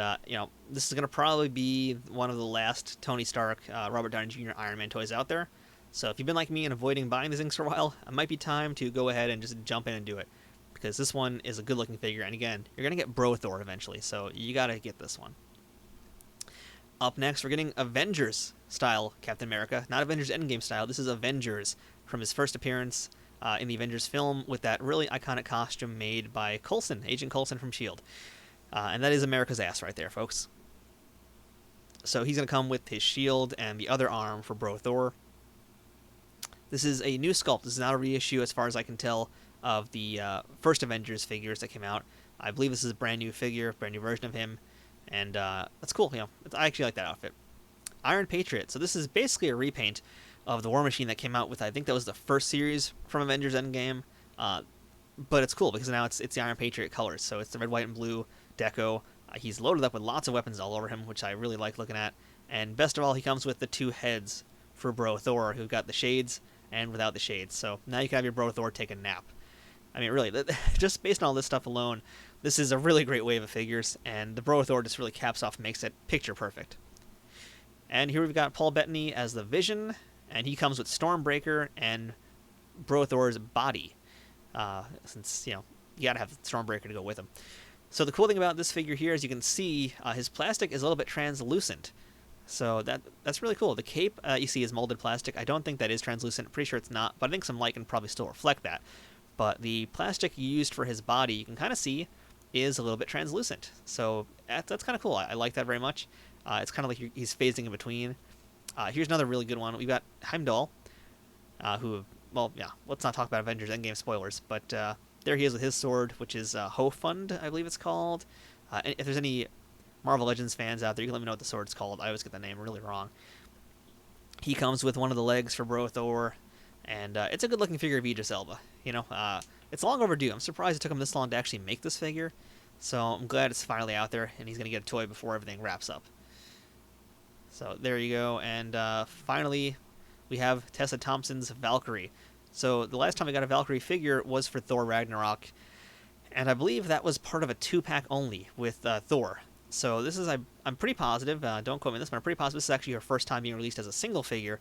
this is going to probably be one of the last Tony Stark, Robert Downey Jr. Iron Man toys out there. So if you've been like me and avoiding buying these things for a while, it might be time to go ahead and just jump in and do it. Because this one is a good-looking figure. And again, you're going to get Bro Thor eventually, so you got to get this one. Up next, we're getting Avengers-style Captain America. Not Avengers Endgame style. This is Avengers from his first appearance in the Avengers film with that really iconic costume made by Coulson, Agent Coulson from S.H.I.E.L.D. And that is America's ass right there, folks. So he's going to come with his shield and the other arm for Bro Thor. This is a new sculpt. This is not a reissue, as far as I can tell, of the first Avengers figures that came out. I believe this is a brand new figure, brand new version of him, and that's cool. I actually like that outfit. Iron Patriot. So this is basically a repaint of the War Machine that came out with, I think that was the first series from Avengers Endgame. But it's cool because now it's the Iron Patriot colors. So it's the red, white, and blue deco. He's loaded up with lots of weapons all over him, which I really like looking at. And best of all, he comes with the two heads for Bro Thor, who've got the shades and without the shades. So now you can have your Bro Thor take a nap. I mean, really, just based on all this stuff alone, this is a really great wave of figures, and the Bro Thor just really caps off and makes it picture perfect. And here we've got Paul Bettany as the Vision, and he comes with Stormbreaker and Bro Thor's body, since, you gotta have Stormbreaker to go with him. So the cool thing about this figure here is you can see his plastic is a little bit translucent. So that's really cool. The cape you see is molded plastic. I don't think that is translucent. Pretty sure it's not, but I think some light can probably still reflect that. But the plastic used for his body, you can kind of see, is a little bit translucent. So that's kind of cool. I like that very much. It's kind of like he's phasing in between. Here's another really good one. We've got Heimdall, who, well, yeah, let's not talk about Avengers Endgame spoilers, but there he is with his sword, which is Hofund, I believe it's called. And if there's any Marvel Legends fans out there, you can let me know what the sword's called. I always get the name really wrong. He comes with one of the legs for Bro Thor, and it's a good-looking figure of Idris Elba. It's long overdue. I'm surprised it took him this long to actually make this figure, so I'm glad it's finally out there, and he's going to get a toy before everything wraps up. So there you go, and finally, we have Tessa Thompson's Valkyrie. So the last time we got a Valkyrie figure was for Thor Ragnarok, and I believe that was part of a 2-pack only with Thor. So this is, I'm pretty positive, don't quote me on this, but I'm pretty positive this is actually her first time being released as a single figure,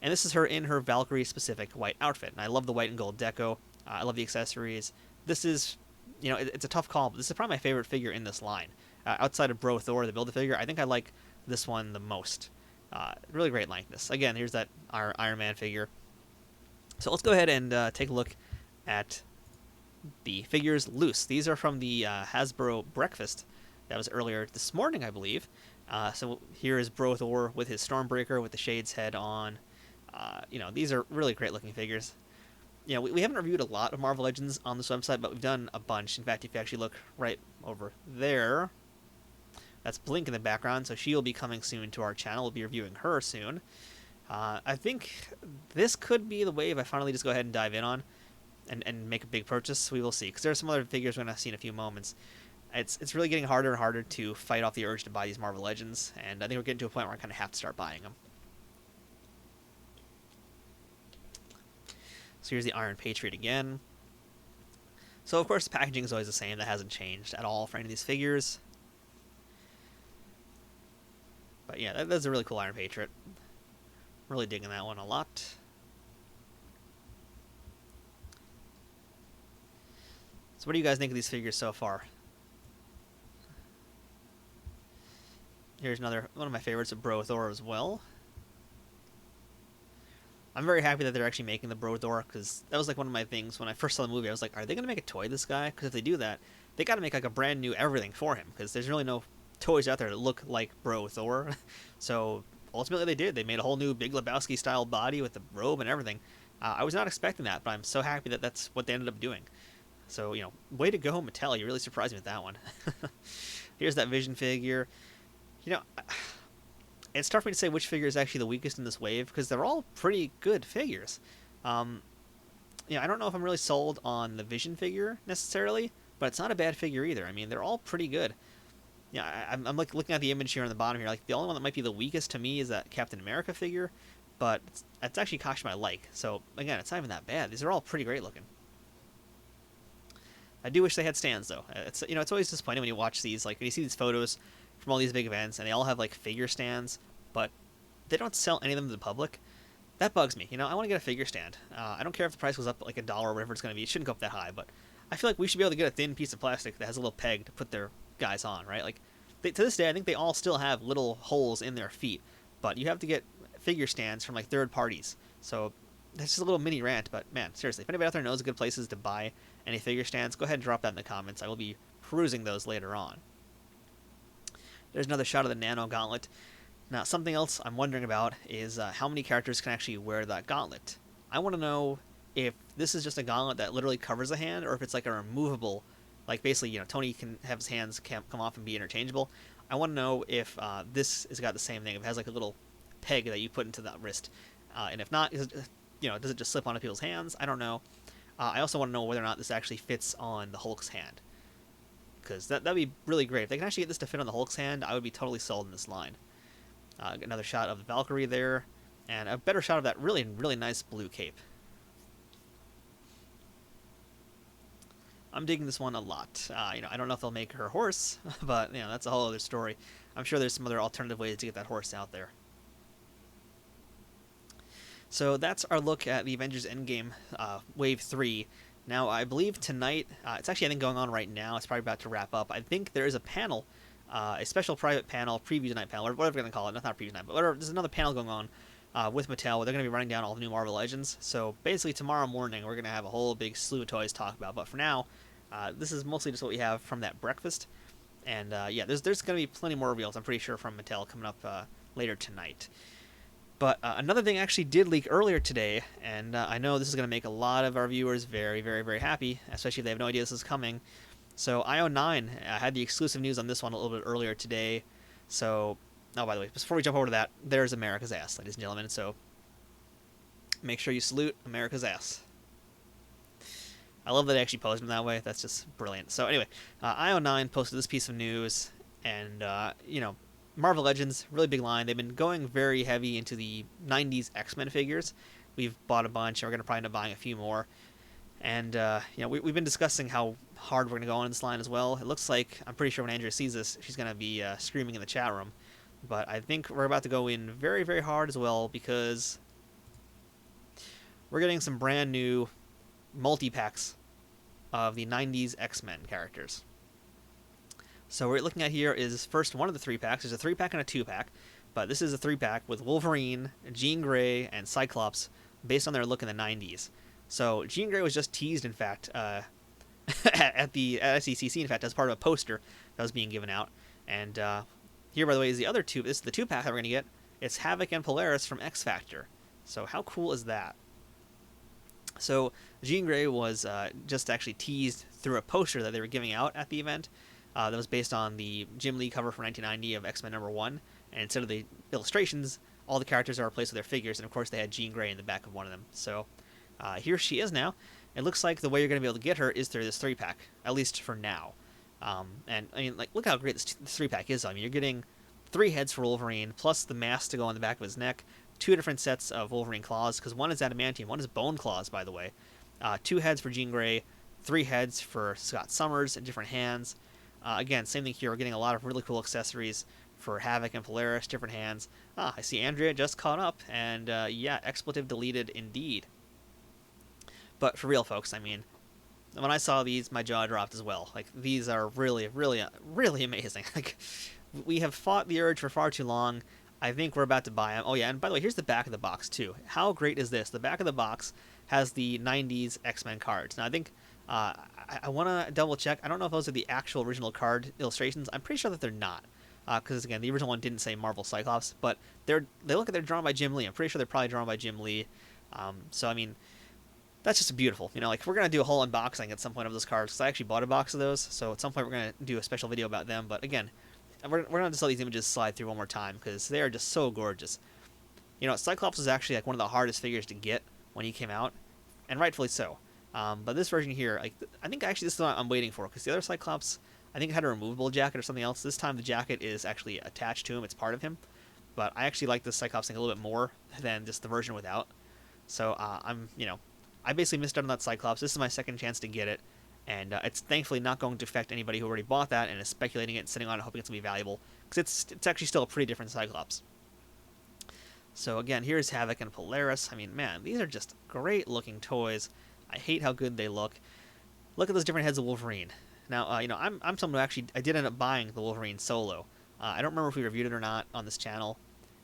and this is her in her Valkyrie-specific white outfit. And I love the white and gold deco. I love the accessories. This is, it's a tough call, but this is probably my favorite figure in this line. Outside of Bro Thor, the Build-A-Figure, I think I like this one the most. Really great likeness. Again, here's that Iron Man figure. So let's go ahead and take a look at the figures loose. These are from the Hasbro breakfast that was earlier this morning, I believe. So here is Bro Thor with his Stormbreaker with the Shades head on. These are really great looking figures. We haven't reviewed a lot of Marvel Legends on this website, but we've done a bunch. In fact, if you actually look right over there, that's Blink in the background, so she will be coming soon to our channel. We'll be reviewing her soon. I think this could be the wave I finally just go ahead and dive in on and make a big purchase. We will see, because there are some other figures we're going to see in a few moments. It's really getting harder and harder to fight off the urge to buy these Marvel Legends, and I think we're getting to a point where I kind of have to start buying them. So here's the Iron Patriot again. So of course the packaging is always the same. That hasn't changed at all for any of these figures. But yeah, that's a really cool Iron Patriot. Really digging that one a lot. So what do you guys think of these figures so far? Here's another one of my favorites of Bro Thor as well. I'm very happy that they're actually making the Bro Thor, because that was like one of my things when I first saw the movie. I was like, are they going to make a toy of this guy? Because if they do that, they got to make like a brand new everything for him, because there's really no toys out there that look like Bro Thor. So ultimately they did. They made a whole new Big Lebowski style body with the robe and everything. I was not expecting that, but I'm so happy that that's what they ended up doing. So, way to go, Mattel. You really surprised me with that one. Here's that Vision figure. It's tough for me to say which figure is actually the weakest in this wave, because they're all pretty good figures. I don't know if I'm really sold on the Vision figure necessarily, but it's not a bad figure either. I mean, they're all pretty good. I'm like looking at the image here on the bottom here. Like, the only one that might be the weakest to me is that Captain America figure, but it's actually a costume I like. So again, it's not even that bad. These are all pretty great looking. I do wish they had stands though. It's always disappointing when you watch these, like when you see these photos from all these big events and they all have like figure stands, but they don't sell any of them to the public. That bugs me. I want to get a figure stand. I don't care if the price goes up like $1 or whatever it's going to be. It shouldn't go up that high, but I feel like we should be able to get a thin piece of plastic that has a little peg to put their guys on, right? Like, to this day, I think they all still have little holes in their feet, but you have to get figure stands from like third parties. So that's just a little mini rant, but man, seriously, if anybody out there knows good places to buy any figure stands, go ahead and drop that in the comments. I will be perusing those later on. There's another shot of the Nano Gauntlet. Now, something else I'm wondering about is how many characters can actually wear that gauntlet. I want to know if this is just a gauntlet that literally covers the hand, or if it's like a removable, like basically, Tony can have his hands come off and be interchangeable. I want to know if this has got the same thing. If it has like a little peg that you put into that wrist, and if not, does it just slip onto people's hands? I don't know. I also want to know whether or not this actually fits on the Hulk's hand, because that'd be really great. If they can actually get this to fit on the Hulk's hand, I would be totally sold in this line. Another shot of the Valkyrie there, and a better shot of that really, really nice blue cape. I'm digging this one a lot. I don't know if they'll make her horse, but that's a whole other story. I'm sure there's some other alternative ways to get that horse out there. So that's our look at the Avengers Endgame Wave 3. Now, I believe tonight, it's actually, I think, going on right now. It's probably about to wrap up. I think there is a panel, a special private panel, preview night panel, or whatever we're going to call it. Not preview night, but whatever. There's another panel going on with Mattel where they're going to be running down all the new Marvel Legends. So basically, tomorrow morning, we're going to have a whole big slew of toys to talk about. But for now, this is mostly just what we have from that breakfast. And yeah, there's going to be plenty more reveals, I'm pretty sure, from Mattel coming up later tonight. But another thing actually did leak earlier today, and I know this is going to make a lot of our viewers very, very, very happy, especially if they have no idea this is coming. So IO9 had the exclusive news on this one a little bit earlier today. So, oh, by the way, before we jump over to that, there's America's ass, ladies and gentlemen. So make sure you salute America's ass. I love that they actually posed him that way. That's just brilliant. So anyway, IO9 posted this piece of news, and Marvel Legends, really big line. They've been going very heavy into the 90s X-Men figures. We've bought a bunch, and we're going to probably end up buying a few more. And, we've been discussing how hard we're going to go on in this line as well. It looks like, I'm pretty sure when Andrea sees this, she's going to be screaming in the chat room. But I think we're about to go in very, very hard as well, because we're getting some brand new multi-packs of the 90s X-Men characters. So what we're looking at here is first one of the 3-packs. There's a 3-pack and a 2-pack, but this is a 3-pack with Wolverine, Jean Grey, and Cyclops based on their look in the 90s. So Jean Grey was just teased, in fact, at SDCC, in fact, as part of a poster that was being given out. And here, by the way, is the other two. This is the 2-pack that we're going to get. It's Havoc and Polaris from X Factor. So how cool is that? So Jean Grey was just actually teased through a poster that they were giving out at the event. That was based on the Jim Lee cover from 1990 of X-Men #1, and instead of the illustrations, all the characters are replaced with their figures, and of course they had Jean Grey in the back of one of them. So here she is now. It looks like the way you're going to be able to get her is through this 3-pack, at least for now. And I mean, look how great this 3-pack is. I mean, you're getting 3 heads for Wolverine, plus the mask to go on the back of his neck, 2 different sets of Wolverine claws, because one is adamantium, one is bone claws, by the way. 2 heads for Jean Grey, 3 heads for Scott Summers, and different hands. Again, same thing here. We're getting a lot of really cool accessories for Havoc and Polaris, different hands. I see Andrea just caught up, and yeah, expletive deleted indeed. But for real, folks, I mean, when I saw these, my jaw dropped as well. Like, these are really, really, really amazing. Like, we have fought the urge for far too long. I think we're about to buy them. Oh, yeah, and by the way, here's the back of the box, too. How great is this? The back of the box has the 90s X-Men cards. Now, I think I want to double check. I don't know if those are the actual original card illustrations. I'm pretty sure that they're not. Because, again, the original one didn't say Marvel Cyclops. But they look like they're drawn by Jim Lee. I'm pretty sure they're probably drawn by Jim Lee. So, I mean, that's just beautiful. Like, we're going to do a whole unboxing at some point of those cards. Because I actually bought a box of those. So, at some point, we're going to do a special video about them. But, again, we're going to just let these images slide through one more time. Because they are just so gorgeous. Cyclops was actually, like, one of the hardest figures to get when he came out. And rightfully so. But this version here, like, I think actually this is what I'm waiting for, because the other Cyclops, I think it had a removable jacket or something else. This time the jacket is actually attached to him. It's part of him. But I actually like this Cyclops thing a little bit more than just the version without. So I basically missed out on that Cyclops. This is my second chance to get it. And it's thankfully not going to affect anybody who already bought that and is speculating it and sitting on it hoping it's going to be valuable. Because it's actually still a pretty different Cyclops. So again, here's Havoc and Polaris. I mean, man, these are just great looking toys. I hate how good they look. Look at those different heads of Wolverine. Now, I'm someone who actually, I did end up buying the Wolverine solo. I don't remember if we reviewed it or not on this channel.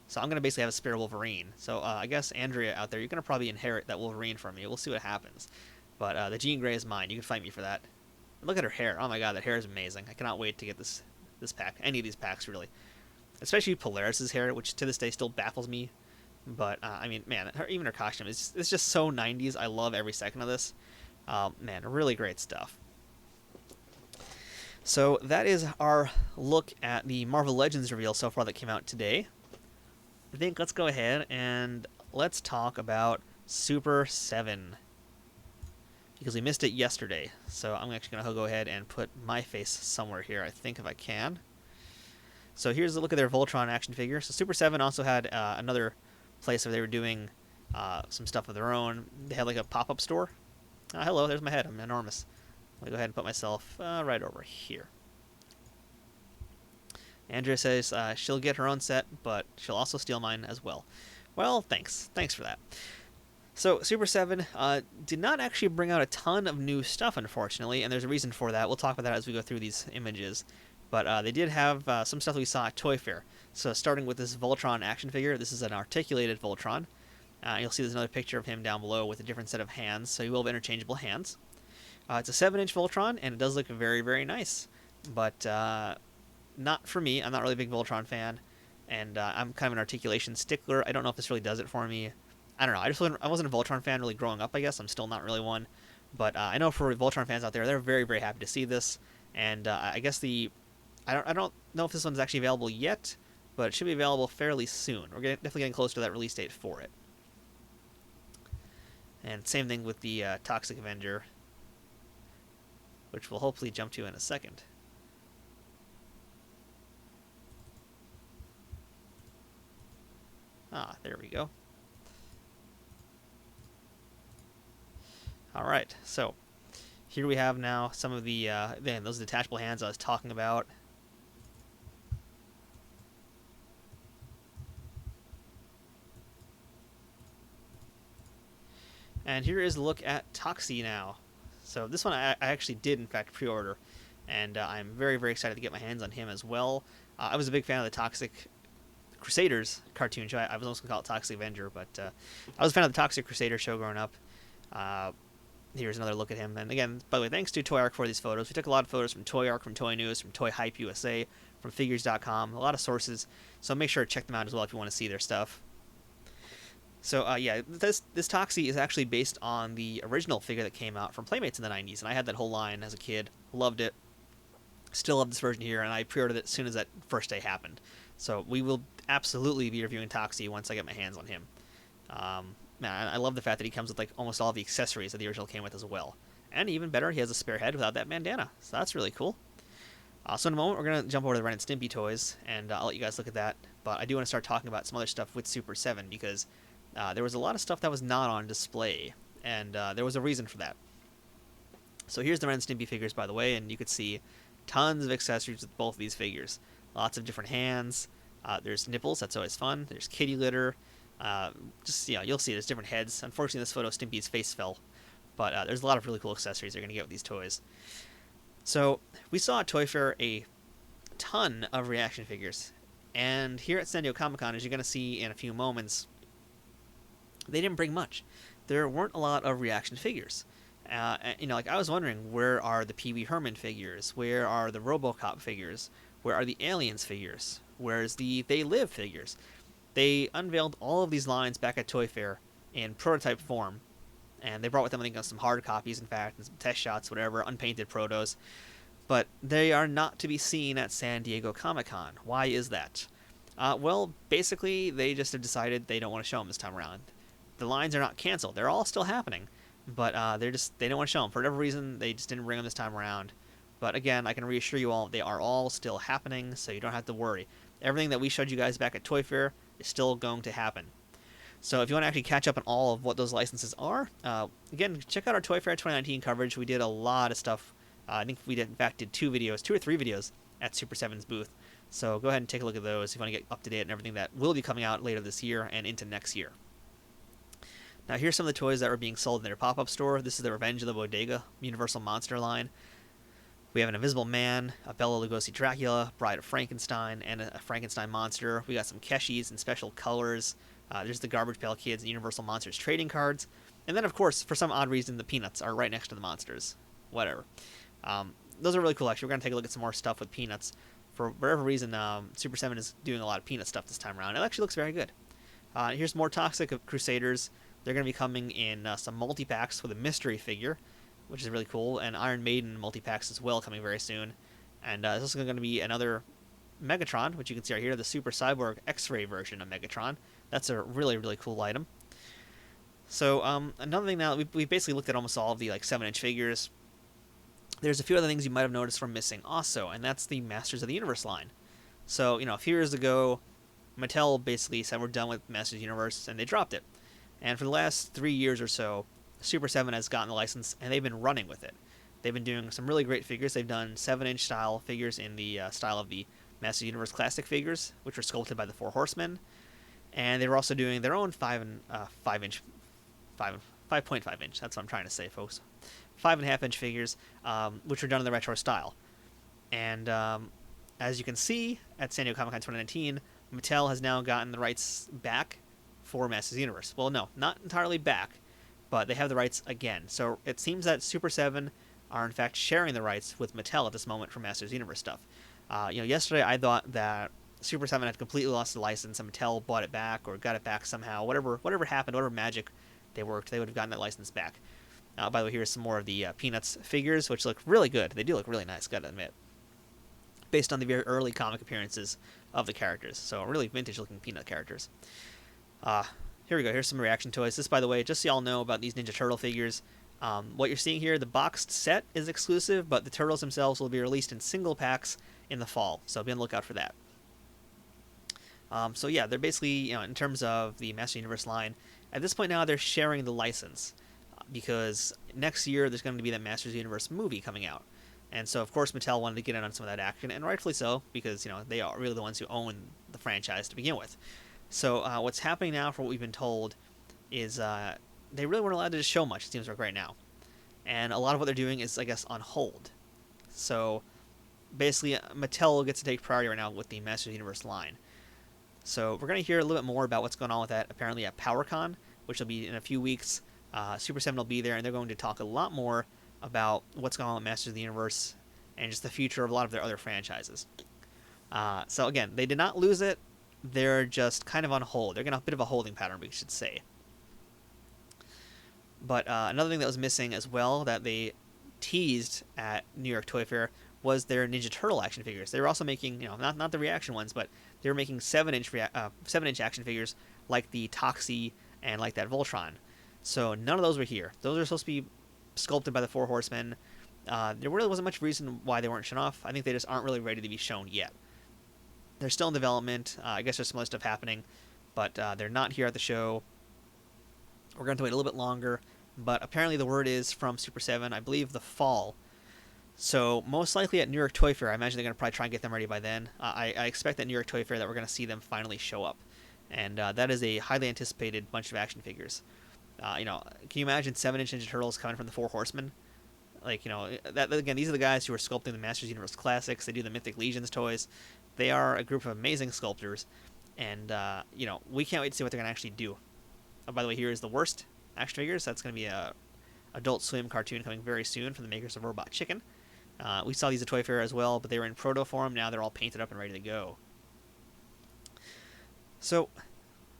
So I'm going to basically have a spare Wolverine. So I guess, Andrea out there, you're going to probably inherit that Wolverine from me. We'll see what happens. But the Jean Grey is mine. You can fight me for that. Look at her hair. Oh my god, that hair is amazing. I cannot wait to get this pack. Any of these packs, really. Especially Polaris's hair, which to this day still baffles me. But, I mean, man, even her costume, it's just so 90s. I love every second of this. Man, really great stuff. So that is our look at the Marvel Legends reveal so far that came out today. I think let's go ahead and let's talk about Super 7. Because we missed it yesterday. So I'm actually going to go ahead and put my face somewhere here, I think, if I can. So here's a look at their Voltron action figure. So Super 7 also had another place where they were doing some stuff of their own. They had like a pop-up store. Hello, there's my head. I'm enormous. Let me go ahead and put myself right over here. Andrea says she'll get her own set, but she'll also steal mine as well. Well, thanks. Thanks for that. So, Super 7 did not actually bring out a ton of new stuff, unfortunately, and there's a reason for that. We'll talk about that as we go through these images. But they did have some stuff that we saw at Toy Fair. So, starting with this Voltron action figure, this is an articulated Voltron. You'll see there's another picture of him down below with a different set of hands, so he will have interchangeable hands. It's a 7-inch Voltron, and it does look very, very nice. But not for me. I'm not really a big Voltron fan, and I'm kind of an articulation stickler. I don't know if this really does it for me. I don't know. I wasn't a Voltron fan really growing up, I guess. I'm still not really one. But I know for Voltron fans out there, they're very, very happy to see this. And I guess I don't know if this one's actually available yet, but it should be available fairly soon. We're definitely getting close to that release date for it. And same thing with the Toxic Avenger, which we'll hopefully jump to in a second. There we go. Alright, so here we have now some of the, those detachable hands I was talking about. And here is a look at Toxie now. So this one I actually did, in fact, pre-order, and I'm very, very excited to get my hands on him as well. I was a big fan of the Toxic Crusaders cartoon show. I was also going to call it Toxic Avenger, but I was a fan of the Toxic Crusader show growing up. Here's another look at him. And again, by the way, thanks to Toy Arc for these photos. We took a lot of photos from Toy Arc, from Toy News, from Toy Hype USA, from Figures.com, a lot of sources. So make sure to check them out as well if you want to see their stuff. So yeah, this Toxie is actually based on the original figure that came out from Playmates in the 90s, and I had that whole line as a kid. Loved it. Still love this version here, and I pre-ordered it as soon as that first day happened. So we will absolutely be reviewing Toxie once I get my hands on him. Man, I love the fact that he comes with like almost all the accessories that the original came with as well. And even better, he has a spare head without that bandana. So that's really cool. So in a moment, we're going to jump over to the Ren Stimpy toys, and I'll let you guys look at that. But I do want to start talking about some other stuff with Super 7, because there was a lot of stuff that was not on display, and there was a reason for that. So here's the Ren Stimpy figures, by the way, and you could see tons of accessories with both of these figures. Lots of different hands. There's nipples, that's always fun. There's kitty litter. Just, you'll see there's different heads. Unfortunately, in this photo, Stimpy's face fell. But there's a lot of really cool accessories you're going to get with these toys. So, we saw at Toy Fair a ton of reaction figures. And here at San Diego Comic-Con, as you're going to see in a few moments, they didn't bring much. There weren't a lot of reaction figures. Like I was wondering, where are the Pee Wee Herman figures? Where are the RoboCop figures? Where are the Aliens figures? Where's the They Live figures? They unveiled all of these lines back at Toy Fair in prototype form, and they brought with them, I think, some hard copies, in fact, and some test shots, whatever, unpainted protos. But they are not to be seen at San Diego Comic-Con. Why is that? Well, basically, they just have decided they don't want to show them this time around. The lines are not canceled. They're all still happening, but they don't want to show them. For whatever reason, they just didn't bring them this time around. But again, I can reassure you all, they are all still happening, so you don't have to worry. Everything that we showed you guys back at Toy Fair is still going to happen. So if you want to actually catch up on all of what those licenses are, again, check out our Toy Fair 2019 coverage. We did a lot of stuff. I think we did, in fact, did 2 or 3 videos at Super 7's booth. So go ahead and take a look at those if you want to get up to date on everything that will be coming out later this year and into next year. Now here's some of the toys that were being sold in their pop-up store. This is the Revenge of the Bodega Universal Monster line. We have an Invisible Man, a Bela Lugosi Dracula, Bride of Frankenstein, and a Frankenstein monster. We got some Keshis in special colors. There's the Garbage Pail Kids and Universal Monsters trading cards. And then, of course, for some odd reason, the Peanuts are right next to the monsters. Whatever. Those are really cool, actually. We're going to take a look at some more stuff with Peanuts. For whatever reason, Super 7 is doing a lot of Peanut stuff this time around. It actually looks very good. Here's more Toxic Crusaders. They're going to be coming in some multi-packs with a mystery figure, which is really cool, and Iron Maiden multi-packs as well coming very soon. And there's also going to be another Megatron, which you can see right here, the Super Cyborg X-Ray version of Megatron. That's a really, really cool item. So another thing now, we've basically looked at almost all of the 7-inch figures. There's a few other things you might have noticed from missing also, and that's the Masters of the Universe line. So, a few years ago, Mattel basically said we're done with Masters of the Universe, and they dropped it. And for the last 3 years or so, Super 7 has gotten the license, and they've been running with it. They've been doing some really great figures. They've done 7-inch style figures in the style of the Masters of the Universe classic figures, which were sculpted by the Four Horsemen. And they were also doing their own 5.5 inch, that's what I'm trying to say, folks. 5.5 inch figures, which were done in the retro style. And as you can see at San Diego Comic-Con 2019, Mattel has now gotten the rights back for Masters of the Universe. Well, no, not entirely back, but they have the rights again. So it seems that Super 7 are in fact sharing the rights with Mattel at this moment for Masters of the Universe stuff. Yesterday I thought that Super 7 had completely lost the license and Mattel bought it back or got it back somehow. Whatever happened, whatever magic they worked, they would have gotten that license back. By the way, here's some more of the Peanuts figures, which look really good. They do look really nice, gotta admit. Based on the very early comic appearances of the characters. So really vintage-looking Peanut characters. Here we go. Here's some reaction toys. This, by the way, just so y'all know about these Ninja Turtle figures, what you're seeing here, the boxed set is exclusive, but the Turtles themselves will be released in single packs in the fall. So be on the lookout for that. So yeah, they're basically, in terms of the Master Universe line, at this point now they're sharing the license. Because next year there's going to be that Masters of the Universe movie coming out. And so, of course, Mattel wanted to get in on some of that action, and rightfully so, because, they are really the ones who own the franchise to begin with. So, what's happening now, for what we've been told, is they really weren't allowed to show much, it seems like, right now. And a lot of what they're doing is, I guess, on hold. So, basically, Mattel gets to take priority right now with the Masters of the Universe line. So, we're going to hear a little bit more about what's going on with that, apparently at PowerCon, which will be in a few weeks. Super 7 will be there, and they're going to talk a lot more about what's going on with Masters of the Universe and just the future of a lot of their other franchises. So again, they did not lose it. They're just kind of on hold. They're getting a bit of a holding pattern, we should say. But another thing that was missing as well that they teased at New York Toy Fair was their Ninja Turtle action figures. They were also making, not the reaction ones, but they were making 7-inch action figures like the Toxie and like that Voltron. So none of those were here. Those are supposed to be sculpted by the Four Horsemen. There really wasn't much reason why they weren't shown off. I think they just aren't really ready to be shown yet. They're still in development. I guess there's some other stuff happening, but they're not here at the show. We're going to wait a little bit longer, but apparently the word is from Super 7, I believe the fall. So most likely at New York Toy Fair, I imagine they're going to probably try and get them ready by then. I expect at New York Toy Fair that we're going to see them finally show up. And that is a highly anticipated bunch of action figures. Can you imagine 7-inch Ninja Turtles coming from the Four Horsemen? Again, these are the guys who are sculpting the Masters Universe Classics. They do the Mythic Legions toys. They are a group of amazing sculptors, and we can't wait to see what they're going to actually do. By the way, here is the worst action figures. That's going to be a Adult Swim cartoon coming very soon from the makers of Robot Chicken. We saw these at Toy Fair as well, but they were in proto form. Now they're all painted up and ready to go. So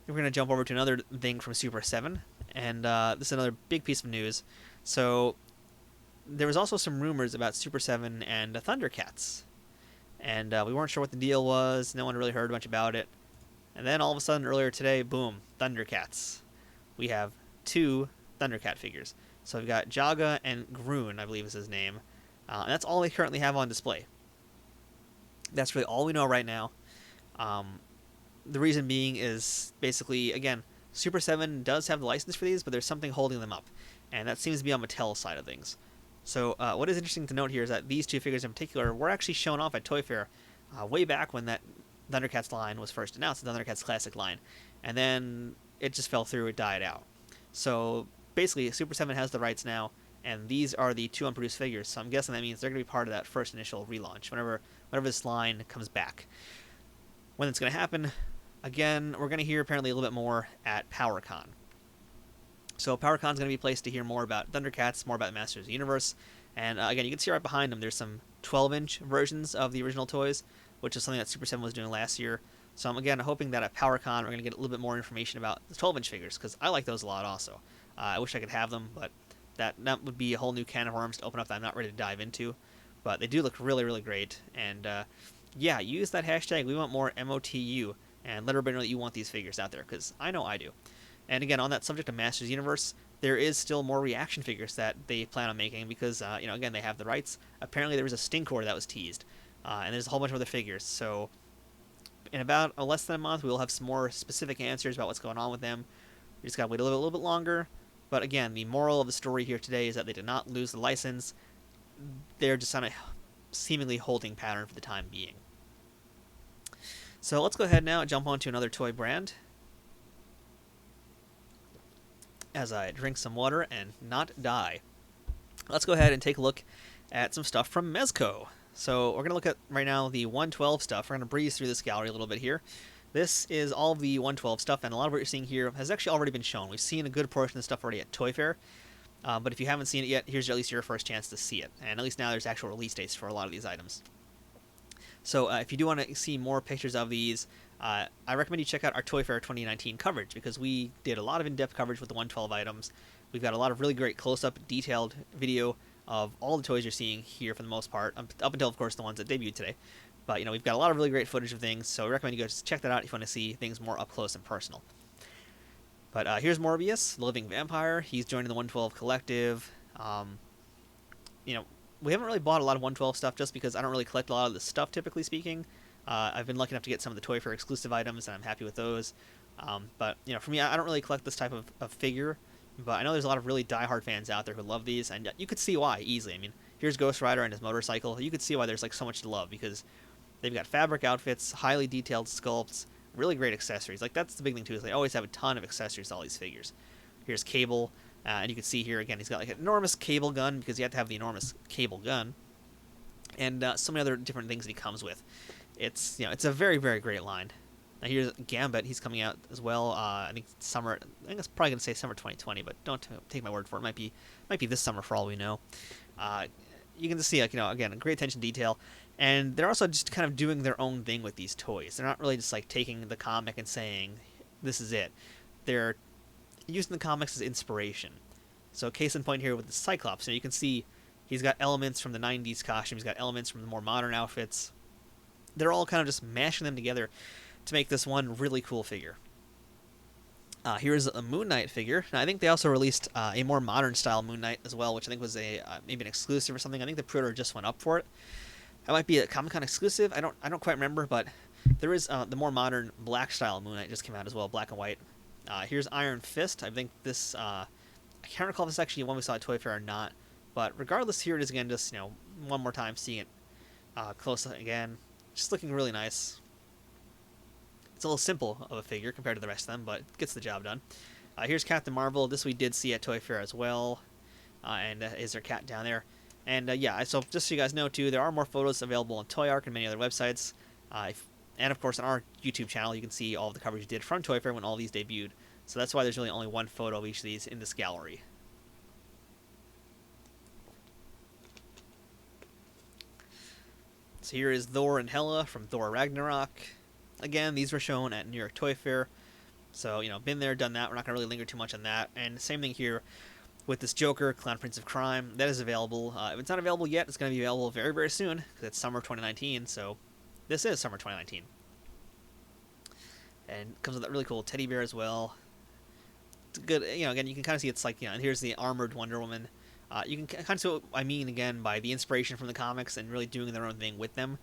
we're going to jump over to another thing from Super 7. And this is another big piece of news. So there was also some rumors about Super 7 and the Thundercats. And we weren't sure what the deal was. No one really heard much about it. And then all of a sudden, earlier today, boom, Thundercats. We have 2 Thundercat figures. So we've got Jaga and Groon, I believe is his name. And that's all they currently have on display. That's really all we know right now. The reason being is basically, again, Super 7 does have the license for these, but there's something holding them up. And that seems to be on Mattel's side of things. So what is interesting to note here is that these 2 figures in particular were actually shown off at Toy Fair way back when that Thundercats line was first announced, the Thundercats Classic line. And then it just fell through, it died out. So basically, Super 7 has the rights now, and these are the 2 unproduced figures. So I'm guessing that means they're going to be part of that first initial relaunch whenever this line comes back. When it's going to happen, again, we're going to hear apparently a little bit more at PowerCon. So PowerCon is going to be a place to hear more about Thundercats, more about Masters of the Universe, and again, you can see right behind them, there's some 12-inch versions of the original toys, which is something that Super 7 was doing last year. So I'm, again, hoping that at PowerCon we're going to get a little bit more information about the 12-inch figures, because I like those a lot also. I wish I could have them, but that would be a whole new can of worms to open up that I'm not ready to dive into. But they do look really, really great, and yeah, use that hashtag, we want more MOTU, and let everybody know that you want these figures out there, because I know I do. And again, on that subject of Masters Universe, there is still more reaction figures that they plan on making because, again, they have the rights. Apparently there was a Stinkor that was teased, and there's a whole bunch of other figures. So in about less than a month, we will have some more specific answers about what's going on with them. We just got to wait a little bit longer. But again, the moral of the story here today is that they did not lose the license. They're just on a seemingly holding pattern for the time being. So let's go ahead now and jump on to another toy brand, as I drink some water and not die. Let's go ahead and take a look at some stuff from Mezco. So we're going to look at right now the 112 stuff. We're going to breeze through this gallery a little bit here. This is all of the 112 stuff, and a lot of what you're seeing here has actually already been shown. We've seen a good portion of the stuff already at Toy Fair, but if you haven't seen it yet, here's at least your first chance to see it. And at least now there's actual release dates for a lot of these items. So if you do want to see more pictures of these, I recommend you check out our Toy Fair 2019 coverage, because we did a lot of in-depth coverage with the 112 items. We've got a lot of really great close-up, detailed video of all the toys you're seeing here for the most part, up until, of course, the ones that debuted today. But, we've got a lot of really great footage of things, so I recommend you go just check that out if you want to see things more up close and personal. But here's Morbius, the living vampire. He's joining the 112 collective. We haven't really bought a lot of 112 stuff just because I don't really collect a lot of the stuff, typically speaking. I've been lucky enough to get some of the Toy Fair exclusive items, and I'm happy with those. But, for me, I don't really collect this type of figure. But I know there's a lot of really diehard fans out there who love these, and you could see why, easily. I mean, here's Ghost Rider and his motorcycle. You could see why there's, so much to love, because they've got fabric outfits, highly detailed sculpts, really great accessories. That's the big thing, too, is they always have a ton of accessories to all these figures. Here's Cable, and you can see here, again, he's got, an enormous cable gun, because you have to have the enormous cable gun, and so many other different things that he comes with. It's, it's a very, very great line. Now here's Gambit. He's coming out as well. I think summer. I think it's probably going to say summer 2020, but don't take my word for it. It might be this summer for all we know. You can just see, again, great attention to detail, and they're also just kind of doing their own thing with these toys. They're not really just taking the comic and saying, "This is it." They're using the comics as inspiration. So case in point here with the Cyclops, you can see he's got elements from the '90s costume. He's got elements from the more modern outfits. They're all kind of just mashing them together to make this one really cool figure. Here's a Moon Knight figure. Now, I think they also released a more modern style Moon Knight as well, which I think was maybe an exclusive or something. I think the pre-order just went up for it. That might be a Comic-Con exclusive. I don't quite remember, but there is the more modern black style Moon Knight just came out as well, black and white. Here's Iron Fist. I think this I can't recall if it's actually one we saw at Toy Fair or not, but regardless, here it is again. Just one more time seeing it close again, just looking really nice. It's a little simple of a figure compared to the rest of them, but it gets the job done. Here's Captain Marvel. This we did see at Toy Fair as well. And is their cat down there. And yeah, so just so you guys know too, there are more photos available on Toy Arc and many other websites. And of course on our YouTube channel, you can see all of the coverage we did from Toy Fair when all these debuted. So that's why there's really only one photo of each of these in this gallery. So here is Thor and Hela from Thor Ragnarok. Again, these were shown at New York Toy Fair. So, been there, done that. We're not going to really linger too much on that. And same thing here with this Joker, Clown Prince of Crime. That is available. If it's not available yet, it's going to be available very, very soon, because it's summer of 2019. So this is summer 2019. And it comes with that really cool teddy bear as well. It's good. Again, you can kind of see it's and here's the armored Wonder Woman. You can kind of see what I mean, again, by the inspiration from the comics and really doing their own thing with them.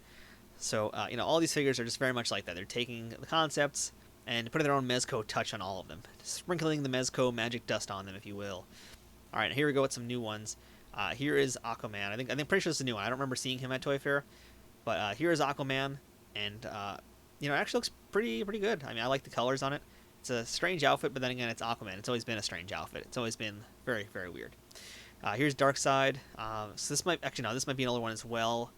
So, all these figures are just very much like that. They're taking the concepts and putting their own Mezco touch on all of them. Sprinkling the Mezco magic dust on them, if you will. Alright, here we go with some new ones. Here is Aquaman. I think pretty sure it's a new one. I don't remember seeing him at Toy Fair. But here is Aquaman. And, it actually looks pretty good. I mean, I like the colors on it. It's a strange outfit, but then again, it's Aquaman. It's always been a strange outfit. It's always been very, very weird. Here's Darkseid. So this might actually no, this might be another one as well.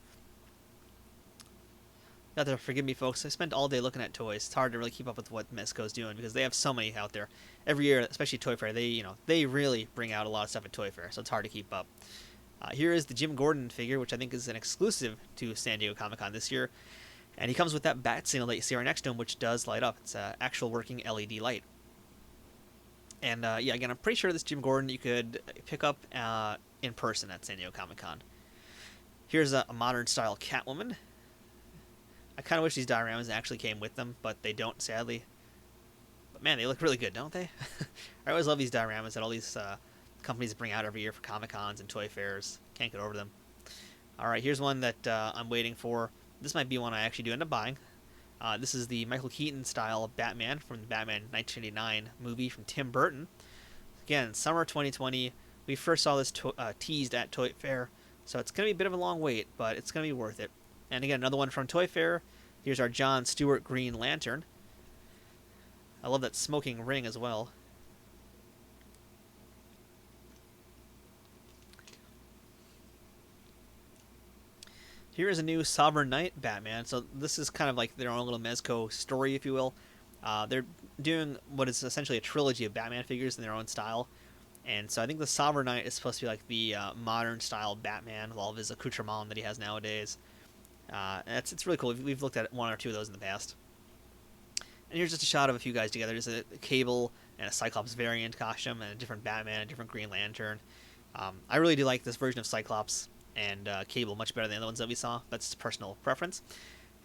You have to forgive me, folks. I spent all day looking at toys. It's hard to really keep up with what Mezco's doing because they have so many out there every year, especially Toy Fair. They really bring out a lot of stuff at Toy Fair, so it's hard to keep up. Here is the Jim Gordon figure, which I think is an exclusive to San Diego Comic-Con this year, and he comes with that bat signal that you see right next to him, which does light up. It's an actual working LED light. And yeah, again, I'm pretty sure this Jim Gordon you could pick up in person at San Diego Comic-Con. Here's a modern style Catwoman. I kind of wish these dioramas actually came with them, but they don't, sadly. But man, they look really good, don't they? I always love these dioramas that all these companies bring out every year for Comic-Cons and Toy Fairs. Can't get over them. Alright, here's one that I'm waiting for. This might be one I actually do end up buying. This is the Michael Keaton style Batman from the Batman 1989 movie from Tim Burton. Again, summer 2020. We first saw this teased at Toy Fair, so it's going to be a bit of a long wait, but it's going to be worth it. And again, another one from Toy Fair. Here's our John Stewart Green Lantern. I love that smoking ring as well. Here is a new Sovereign Knight Batman. So this is kind of like their own little Mezco story, if you will. They're doing what is essentially a trilogy of Batman figures in their own style. And so I think the Sovereign Knight is supposed to be like the modern style Batman with all of his accoutrements that he has nowadays. It's really cool. We've looked at one or two of those in the past. And here's just a shot of a few guys together. There's a Cable and a Cyclops variant costume and a different Batman, a different Green Lantern. I really do like this version of Cyclops and Cable much better than the other ones that we saw. That's just personal preference.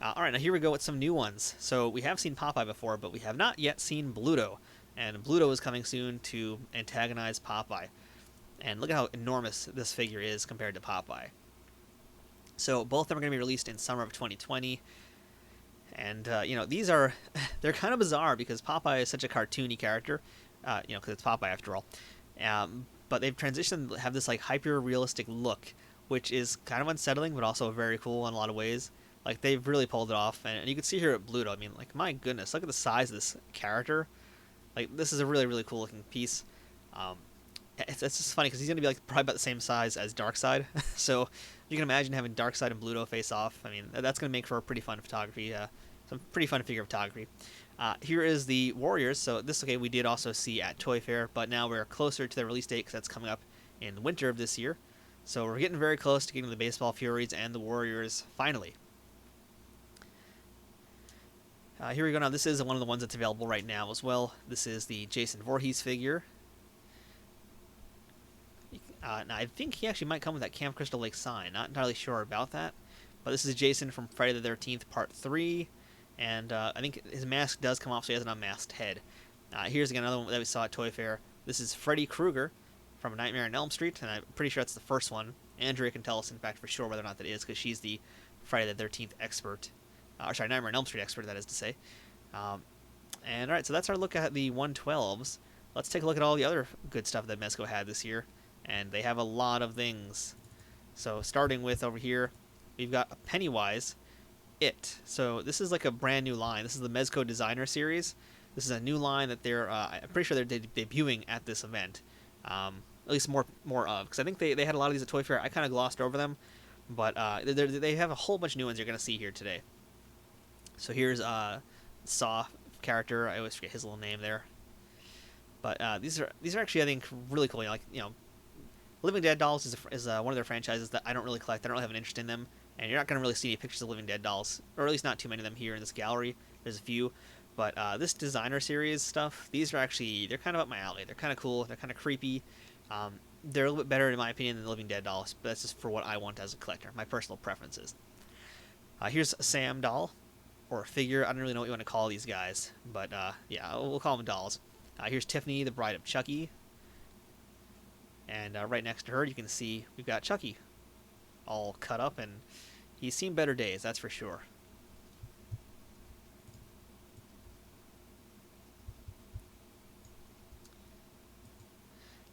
Alright, now here we go with some new ones. So we have seen Popeye before, but we have not yet seen Bluto. And Bluto is coming soon to antagonize Popeye. And look at how enormous this figure is compared to Popeye. So both of them are going to be released in summer of 2020. And, these are, they're kind of bizarre because Popeye is such a cartoony character, because it's Popeye after all. But they've transitioned to have this, like, hyper-realistic look, which is kind of unsettling, but also very cool in a lot of ways. Like, they've really pulled it off. And you can see here at Bluto, I mean, like, my goodness, look at the size of this character. Like, this is a really, really cool-looking piece. It's just funny because he's going to be, like, probably about the same size as Darkseid. So you can imagine having Darkseid and Bluto face off. I mean, that's going to make for a pretty fun photography, some pretty fun figure photography. Here is the Warriors. So this, okay, we did also see at Toy Fair, but now we're closer to the release date because that's coming up in the winter of this year. So we're getting very close to getting the Baseball Furies and the Warriors finally. Here we go. Now, this is one of the ones that's available right now as well. This is the Jason Voorhees figure. Now, I think he actually might come with that Camp Crystal Lake sign. Not entirely sure about that. But this is Jason from Friday the 13th, Part 3. And I think his mask does come off, so he has an unmasked head. Here's again another one that we saw at Toy Fair. This is Freddy Krueger from Nightmare on Elm Street, and I'm pretty sure that's the first one. Andrea can tell us, in fact, for sure whether or not that is, because she's the Friday the 13th expert. Nightmare on Elm Street expert, that is to say. And alright, so that's our look at the 112s. Let's take a look at all the other good stuff that Mezco had this year. And they have a lot of things. So starting with over here, we've got Pennywise, It. So this is like a brand new line. This is the Mezco Designer Series. This is a new line that they're, I'm pretty sure they're debuting at this event. At least more of. Because I think they had a lot of these at Toy Fair. I kind of glossed over them. But they have a whole bunch of new ones you're going to see here today. So here's Saw character. I always forget his little name there. But these are actually, I think, really cool. Living Dead dolls is one of their franchises that I don't really collect. I don't really have an interest in them, and you're not going to really see any pictures of Living Dead dolls, or at least not too many of them here in this gallery. There's a few, but this designer series stuff, they're kind of up my alley. They're kind of cool. They're kind of creepy. They're a little bit better in my opinion than the Living Dead dolls, but that's just for what I want as a collector, my personal preferences. Here's a Sam doll, or a figure. I don't really know what you want to call these guys, but yeah, we'll call them dolls. Here's Tiffany, the bride of Chucky. And right next to her, you can see we've got Chucky all cut up, and he's seen better days, that's for sure.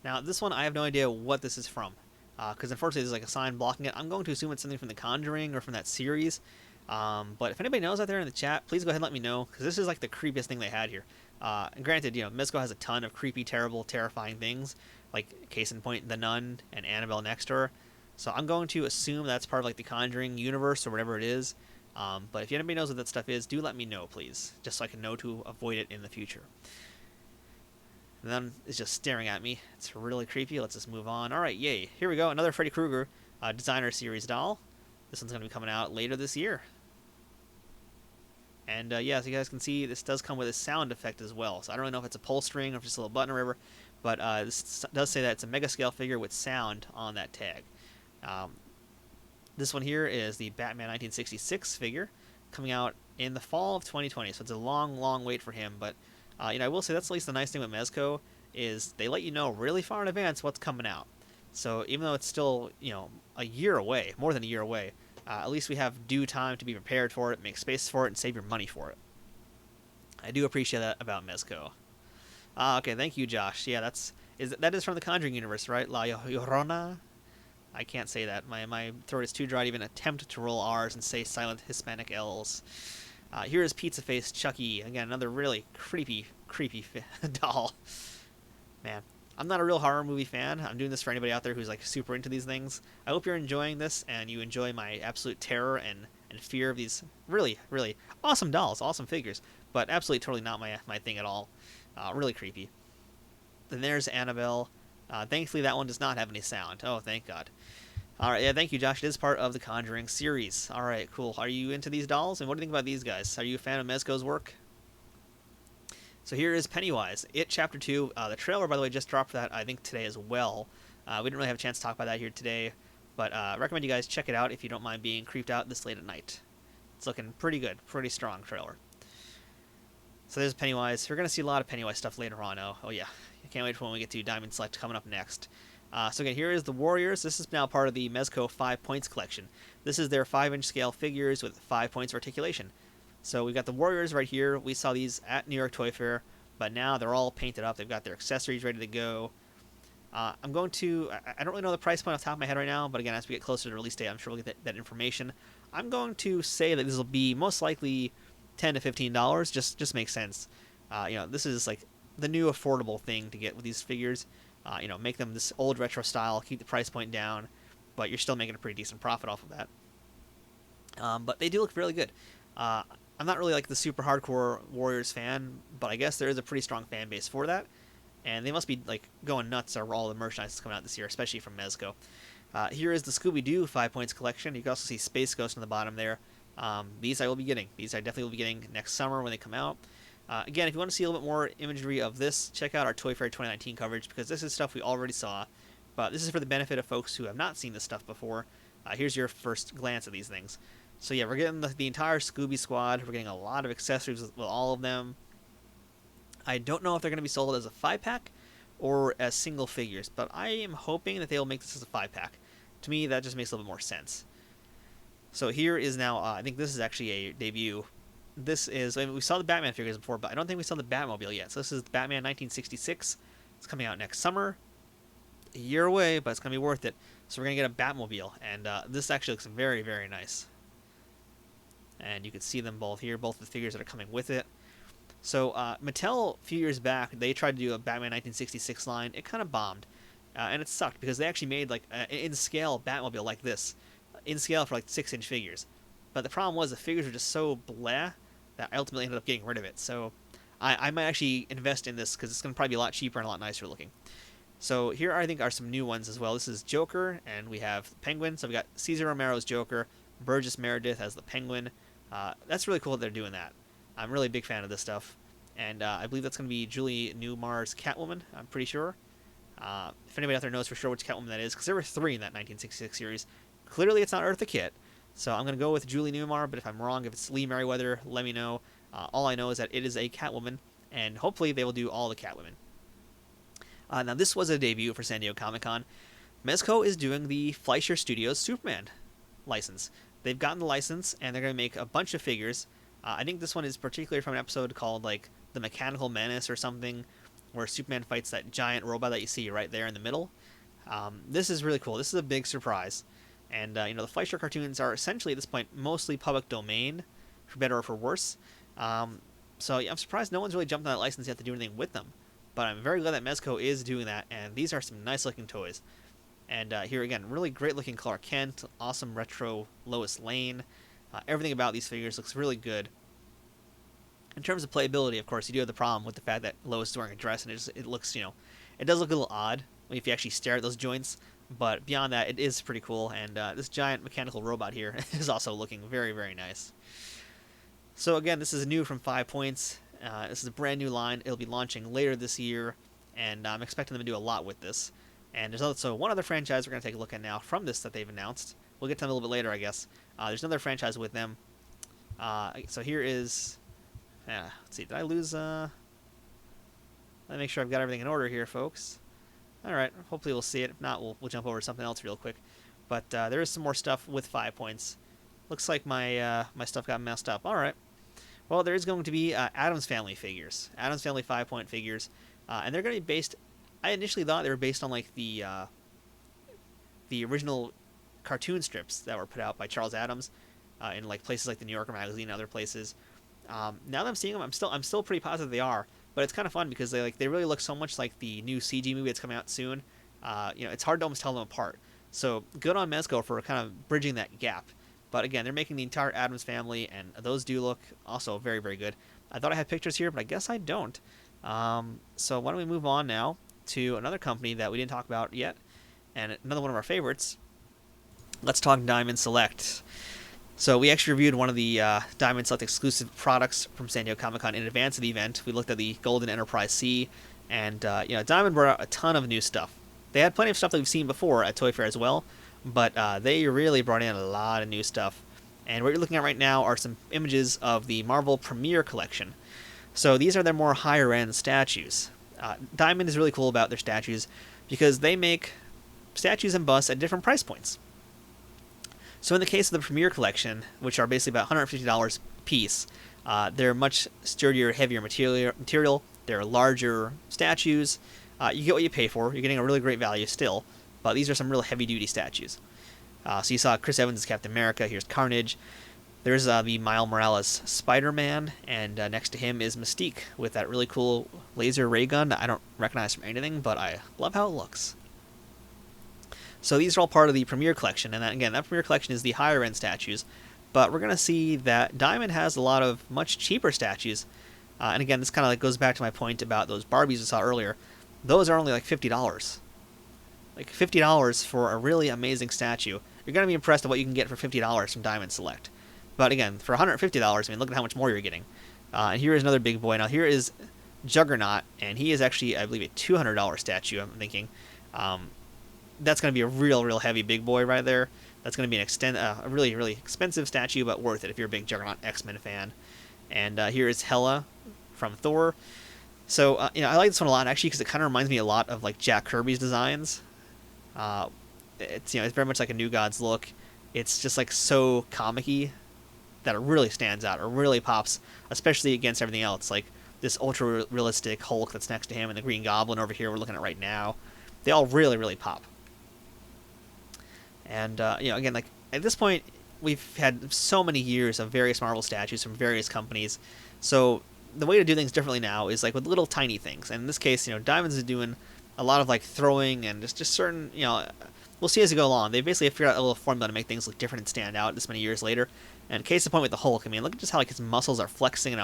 Now, this one, I have no idea what this is from, because unfortunately there's like a sign blocking it. I'm going to assume it's something from The Conjuring or from that series. But if anybody knows out there in the chat, please go ahead and let me know, because this is like the creepiest thing they had here. And granted, Mezco has a ton of creepy, terrible, terrifying things, like case in point, the Nun and Annabelle next to her. So I'm going to assume that's part of like the Conjuring universe or whatever it is. But if anybody knows what that stuff is, do let me know, please, just so I can know to avoid it in the future. And then it's just staring at me. It's really creepy. Let's just move on. All right, yay. Here we go. Another Freddy Krueger designer series doll. This one's going to be coming out later this year. And yeah, as you guys can see, this does come with a sound effect as well. So I don't really know if it's a pull string or just a little button or whatever. But this does say that it's a mega scale figure with sound on that tag. This one here is the Batman 1966 figure coming out in the fall of 2020. So it's a long, long wait for him. But you know, I will say that's at least the nice thing with Mezco is they let you know really far in advance what's coming out. So even though it's still, you know, a year away, more than a year away, at least we have due time to be prepared for it, make space for it, and save your money for it. I do appreciate that about Mezco. Okay, thank you, Josh. Yeah, that is from the Conjuring universe, right? La Llorona? I can't say that. My throat is too dry to even attempt to roll R's and say silent Hispanic L's. Here is Pizza Face Chucky. Again, another really creepy doll. Man, I'm not a real horror movie fan. I'm doing this for anybody out there who's like super into these things. I hope you're enjoying this and you enjoy my absolute terror and fear of these really, really awesome dolls, awesome figures, but absolutely totally not my thing at all. Really creepy. Then there's Annabelle. Thankfully, that one does not have any sound. Oh, thank God. All right, yeah, thank you, Josh. It is part of the Conjuring series. All right, cool. Are you into these dolls? And what do you think about these guys? Are you a fan of Mezco's work? So here is Pennywise. It Chapter 2. The trailer, by the way, just dropped for that, I think, today as well. We didn't really have a chance to talk about that here today, but I recommend you guys check it out if you don't mind being creeped out this late at night. It's looking pretty good. Pretty strong trailer. So there's Pennywise. We're going to see a lot of Pennywise stuff later on. Oh yeah. I can't wait for when we get to Diamond Select coming up next. So again, here is the Warriors. This is now part of the Mezco 5 Points collection. This is their 5-inch scale figures with 5 points of articulation. So we've got the Warriors right here. We saw these at New York Toy Fair, but now they're all painted up. They've got their accessories ready to go. I don't really know the price point off the top of my head right now, but again, as we get closer to the release date, I'm sure we'll get that information. I'm going to say that this will be most likely $10 to $15. Just makes sense. You know, this is like the new affordable thing to get with these figures. You know, make them this old retro style, keep the price point down, but you're still making a pretty decent profit off of that. But they do look really good. I'm not really like the super hardcore Warriors fan, but I guess there is a pretty strong fan base for that, and they must be like going nuts over all the merchandise that's coming out this year, especially from Mezco. Here is the Scooby-Doo 5 Points collection. You can also see Space Ghost on the bottom there. These I will be getting. These I definitely will be getting next summer when they come out. Again, if you want to see a little bit more imagery of this, check out our Toy Fair 2019 coverage, because this is stuff we already saw, but this is for the benefit of folks who have not seen this stuff before. Here's your first glance at these things. So yeah, we're getting the entire Scooby squad. We're getting a lot of accessories with all of them. I don't know if they're going to be sold as a 5-pack or as single figures, but I am hoping that they'll make this as a 5-pack. To me, that just makes a little bit more sense. So here is now, I think this is actually a debut. This is, I mean, we saw the Batman figures before, but I don't think we saw the Batmobile yet. So this is Batman 1966. It's coming out next summer. A year away, but it's going to be worth it. So we're going to get a Batmobile, and this actually looks very, very nice. And you can see them both here, both the figures that are coming with it. So Mattel, a few years back, they tried to do a Batman 1966 line. It kind of bombed, and it sucked because they actually made like an in-scale Batmobile like this, in scale for like 6-inch figures. But the problem was the figures were just so blah that I ultimately ended up getting rid of it. So I might actually invest in this because it's going to probably be a lot cheaper and a lot nicer looking. So here I think are some new ones as well. This is Joker, and we have Penguin. So we got Cesar Romero's Joker, Burgess Meredith as the Penguin. That's really cool that they're doing that. I'm really a big fan of this stuff. And I believe that's going to be Julie Newmar's Catwoman, I'm pretty sure. If anybody out there knows for sure which Catwoman that is, because there were 3 in that 1966 series. Clearly it's not Eartha Kitt. So I'm going to go with Julie Newmar, but if I'm wrong, if it's Lee Merriweather, let me know. All I know is that it is a Catwoman, and hopefully they will do all the Catwomen. Now this was a debut for San Diego Comic-Con. Mezco is doing the Fleischer Studios Superman license. They've gotten the license, and they're going to make a bunch of figures. I think this one is particularly from an episode called like The Mechanical Menace or something, where Superman fights that giant robot that you see right there in the middle. This is really cool. This is a big surprise. And, you know, the Fleischer cartoons are essentially, at this point, mostly public domain, for better or for worse. So yeah, I'm surprised no one's really jumped on that license yet to do anything with them. but I'm very glad that Mezco is doing that, and these are some nice looking toys. And here again, really great looking Clark Kent, awesome retro Lois Lane. Everything about these figures looks really good. In terms of playability, of course, you do have the problem with the fact that Lois is wearing a dress, and it looks, it does look a little odd if you actually stare at those joints. But beyond that, it is pretty cool, and this giant mechanical robot here is also looking very, very nice. So again, this is new from 5 Points. This is a brand new line. It'll be launching later this year, and I'm expecting them to do a lot with this. And there's also one other franchise we're going to take a look at now from this that they've announced. We'll get to them a little bit later, I guess. There's another franchise with them. So here is... let's see, did I lose... Let me make sure I've got everything in order here, folks. Alright, hopefully we'll see it. If not, we'll jump over to something else real quick. But there is some more stuff with 5 Points. Looks like my my stuff got messed up. Alright. Well, there is going to be Addams Family figures. Addams Family 5 Point figures. And they're going to be based... I initially thought they were based on like the original cartoon strips that were put out by Charles Addams in like places like the New Yorker magazine and other places. Now that I'm seeing them, I'm still pretty positive they are. But it's kind of fun because they really look so much like the new CG movie that's coming out soon. It's hard to almost tell them apart. So good on Mezco for kind of bridging that gap. But again, they're making the entire Addams Family, and those do look also very, very good. I thought I had pictures here, but I guess I don't. So why don't we move on now to another company that we didn't talk about yet, and another one of our favorites. Let's talk Diamond Select. So we actually reviewed one of the Diamond Select exclusive products from San Diego Comic-Con in advance of the event. We looked at the Golden Enterprise C, and Diamond brought out a ton of new stuff. They had plenty of stuff that we've seen before at Toy Fair as well, but they really brought in a lot of new stuff. And what you're looking at right now are some images of the Marvel Premiere Collection. So these are their more higher-end statues. Diamond is really cool about their statues because they make statues and busts at different price points. So in the case of the Premiere Collection, which are basically about $150 a piece, they're much sturdier, heavier material. They're larger statues. You get what you pay for. You're getting a really great value still, but these are some real heavy-duty statues. So you saw Chris Evans as Captain America. Here's Carnage. There's the Miles Morales Spider-Man, and next to him is Mystique with that really cool laser ray gun that I don't recognize from anything, but I love how it looks. So these are all part of the Premiere Collection, and that Premiere Collection is the higher-end statues, but we're going to see that Diamond has a lot of much cheaper statues, and again, this kind of goes back to my point about those Barbies we saw earlier. Those are only like $50. Like $50 for a really amazing statue. You're going to be impressed at what you can get for $50 from Diamond Select. But again, for $150, look at how much more you're getting. And here is another big boy. Now here is Juggernaut, and he is actually, I believe, a $200 statue, I'm thinking. That's going to be a real heavy big boy right there. That's going to be a really, really expensive statue, but worth it if you're a big Juggernaut X-Men fan. And here is Hela from Thor. So, I like this one a lot, actually, because it kind of reminds me a lot of, like, Jack Kirby's designs. It's very much like a New Gods look. It's just, like, so comic-y that it really stands out, or really pops, especially against everything else, like this ultra-realistic Hulk that's next to him and the Green Goblin over here we're looking at right now. They all really pop. And, again, like, at this point, we've had so many years of various Marvel statues from various companies, so the way to do things differently now is, like, with little tiny things. And in this case, Diamonds is doing a lot of, like, throwing and just certain, we'll see as we go along. They basically figured out a little formula to make things look different and stand out this many years later. And case in point with the Hulk, look at just how, like, his muscles are flexing,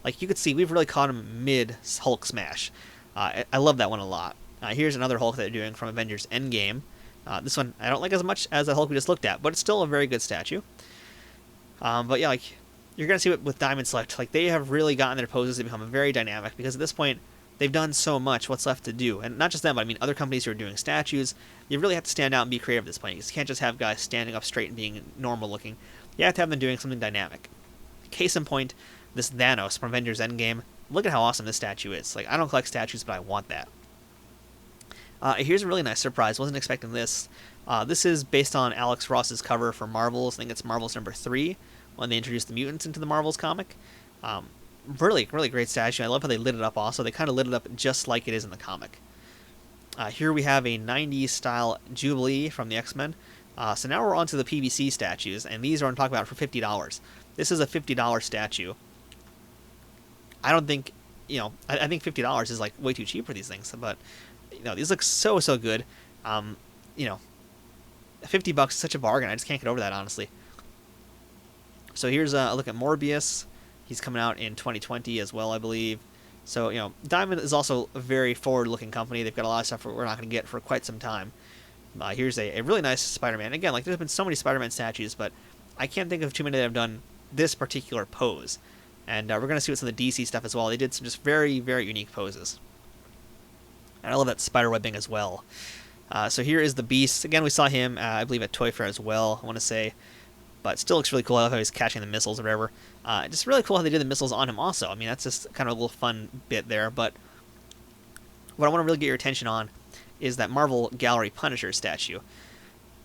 like, you could see, we've really caught him mid-Hulk smash. I love that one a lot. Here's another Hulk that they're doing from Avengers Endgame. This one I don't like as much as the Hulk we just looked at, but it's still a very good statue. But yeah, like, you're going to see it with Diamond Select. Like, they have really gotten their poses to become very dynamic, because at this point, they've done so much. What's left to do? And not just them, but other companies who are doing statues. You really have to stand out and be creative at this point. You can't just have guys standing up straight and being normal looking. You have to have them doing something dynamic. Case in point, this Thanos from Avengers Endgame. Look at how awesome this statue is. Like, I don't collect statues, but I want that. Here's a really nice surprise. Wasn't expecting this. This is based on Alex Ross's cover for Marvels. I think it's Marvels number 3, when they introduced the mutants into the Marvels comic. Really great statue. I love how they lit it up also. They kind of lit it up just like it is in the comic. Here we have a 90s style Jubilee from the X-Men. So now we're on to the PVC statues, and these are what I'm talking about for $50. This is a $50 statue. I don't think I think $50 is like way too cheap for these things, but these look so good. Um, you know, $50 is such a bargain. I just can't get over that, honestly. So here's a look at Morbius. He's coming out in 2020 as well, I believe. So Diamond is also a very forward-looking company. They've got a lot of stuff we're not going to get for quite some time. Here's a really nice Spider-Man. Again, like there's been so many Spider-Man statues, but I can't think of too many that have done this particular pose. And we're going to see what's in the DC stuff as well. They did some just very, very unique poses. And I love that spider webbing as well. So here is the Beast. Again, we saw him, I believe, at Toy Fair as well, I want to say. But still looks really cool. I love how he's catching the missiles or whatever. Just really cool how they did the missiles on him also. I mean, that's just kind of a little fun bit there. But what I want to really get your attention on is that Marvel Gallery Punisher statue.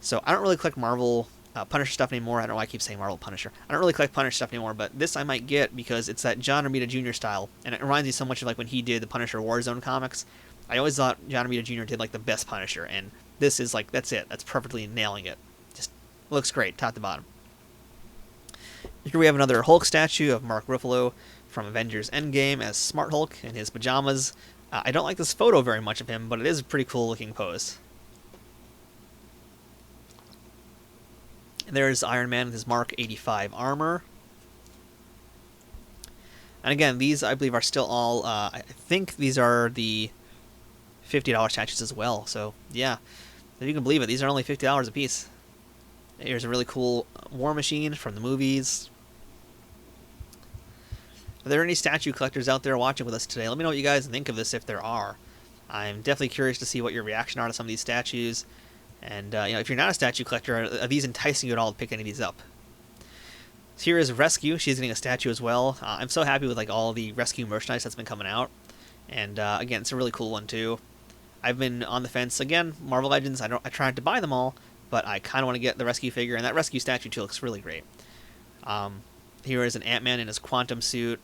So I don't really collect Marvel Punisher stuff anymore. I don't know why I keep saying Marvel Punisher. I don't really collect Punisher stuff anymore, but this I might get because it's that John Romita Jr. style, and it reminds me so much of like when he did the Punisher Warzone comics. I always thought John Romita Jr. did like the best Punisher, and this is like, that's it. That's perfectly nailing it. Just looks great, top to bottom. Here we have another Hulk statue of Mark Ruffalo from Avengers Endgame as Smart Hulk in his pajamas. I don't like this photo very much of him, but it is a pretty cool looking pose. And there's Iron Man with his Mark 85 armor. And again, these I believe are still all, I think these are the $50 statues as well. So yeah, if you can believe it, these are only $50 a piece. Here's a really cool War Machine from the movies. Are there any statue collectors out there watching with us today? Let me know what you guys think of this if there are. I'm definitely curious to see what your reaction are to some of these statues. And if you're not a statue collector, are these enticing you at all to pick any of these up? So here is Rescue. She's getting a statue as well. I'm so happy with like all the Rescue merchandise that's been coming out. And again, it's a really cool one too. I've been on the fence again. Marvel Legends. I tried to buy them all, but I kind of want to get the Rescue figure, and that Rescue statue too looks really great. Here is an Ant-Man in his quantum suit.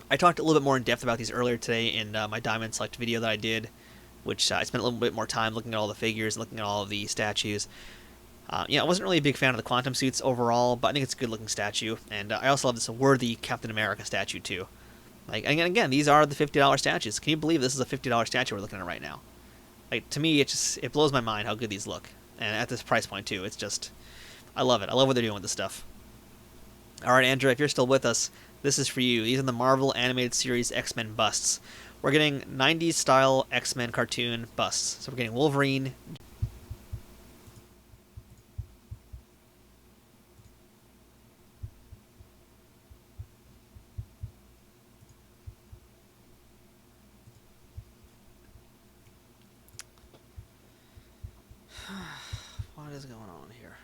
I talked a little bit more in depth about these earlier today in my Diamond Select video that I did, which I spent a little bit more time looking at all the figures, looking at all of the statues. I wasn't really a big fan of the quantum suits overall, but I think it's a good-looking statue, and I also love this worthy Captain America statue too. Like, again, these are the $50 statues. Can you believe this is a $50 statue we're looking at right now? Like, to me, it blows my mind how good these look, and at this price point too. It's just, I love it. I love what they're doing with this stuff. All right, Andrew, if you're still with us, this is for you. These are the Marvel Animated Series X-Men busts. We're getting 90s style X-Men cartoon busts. So we're getting Wolverine. What is going on here?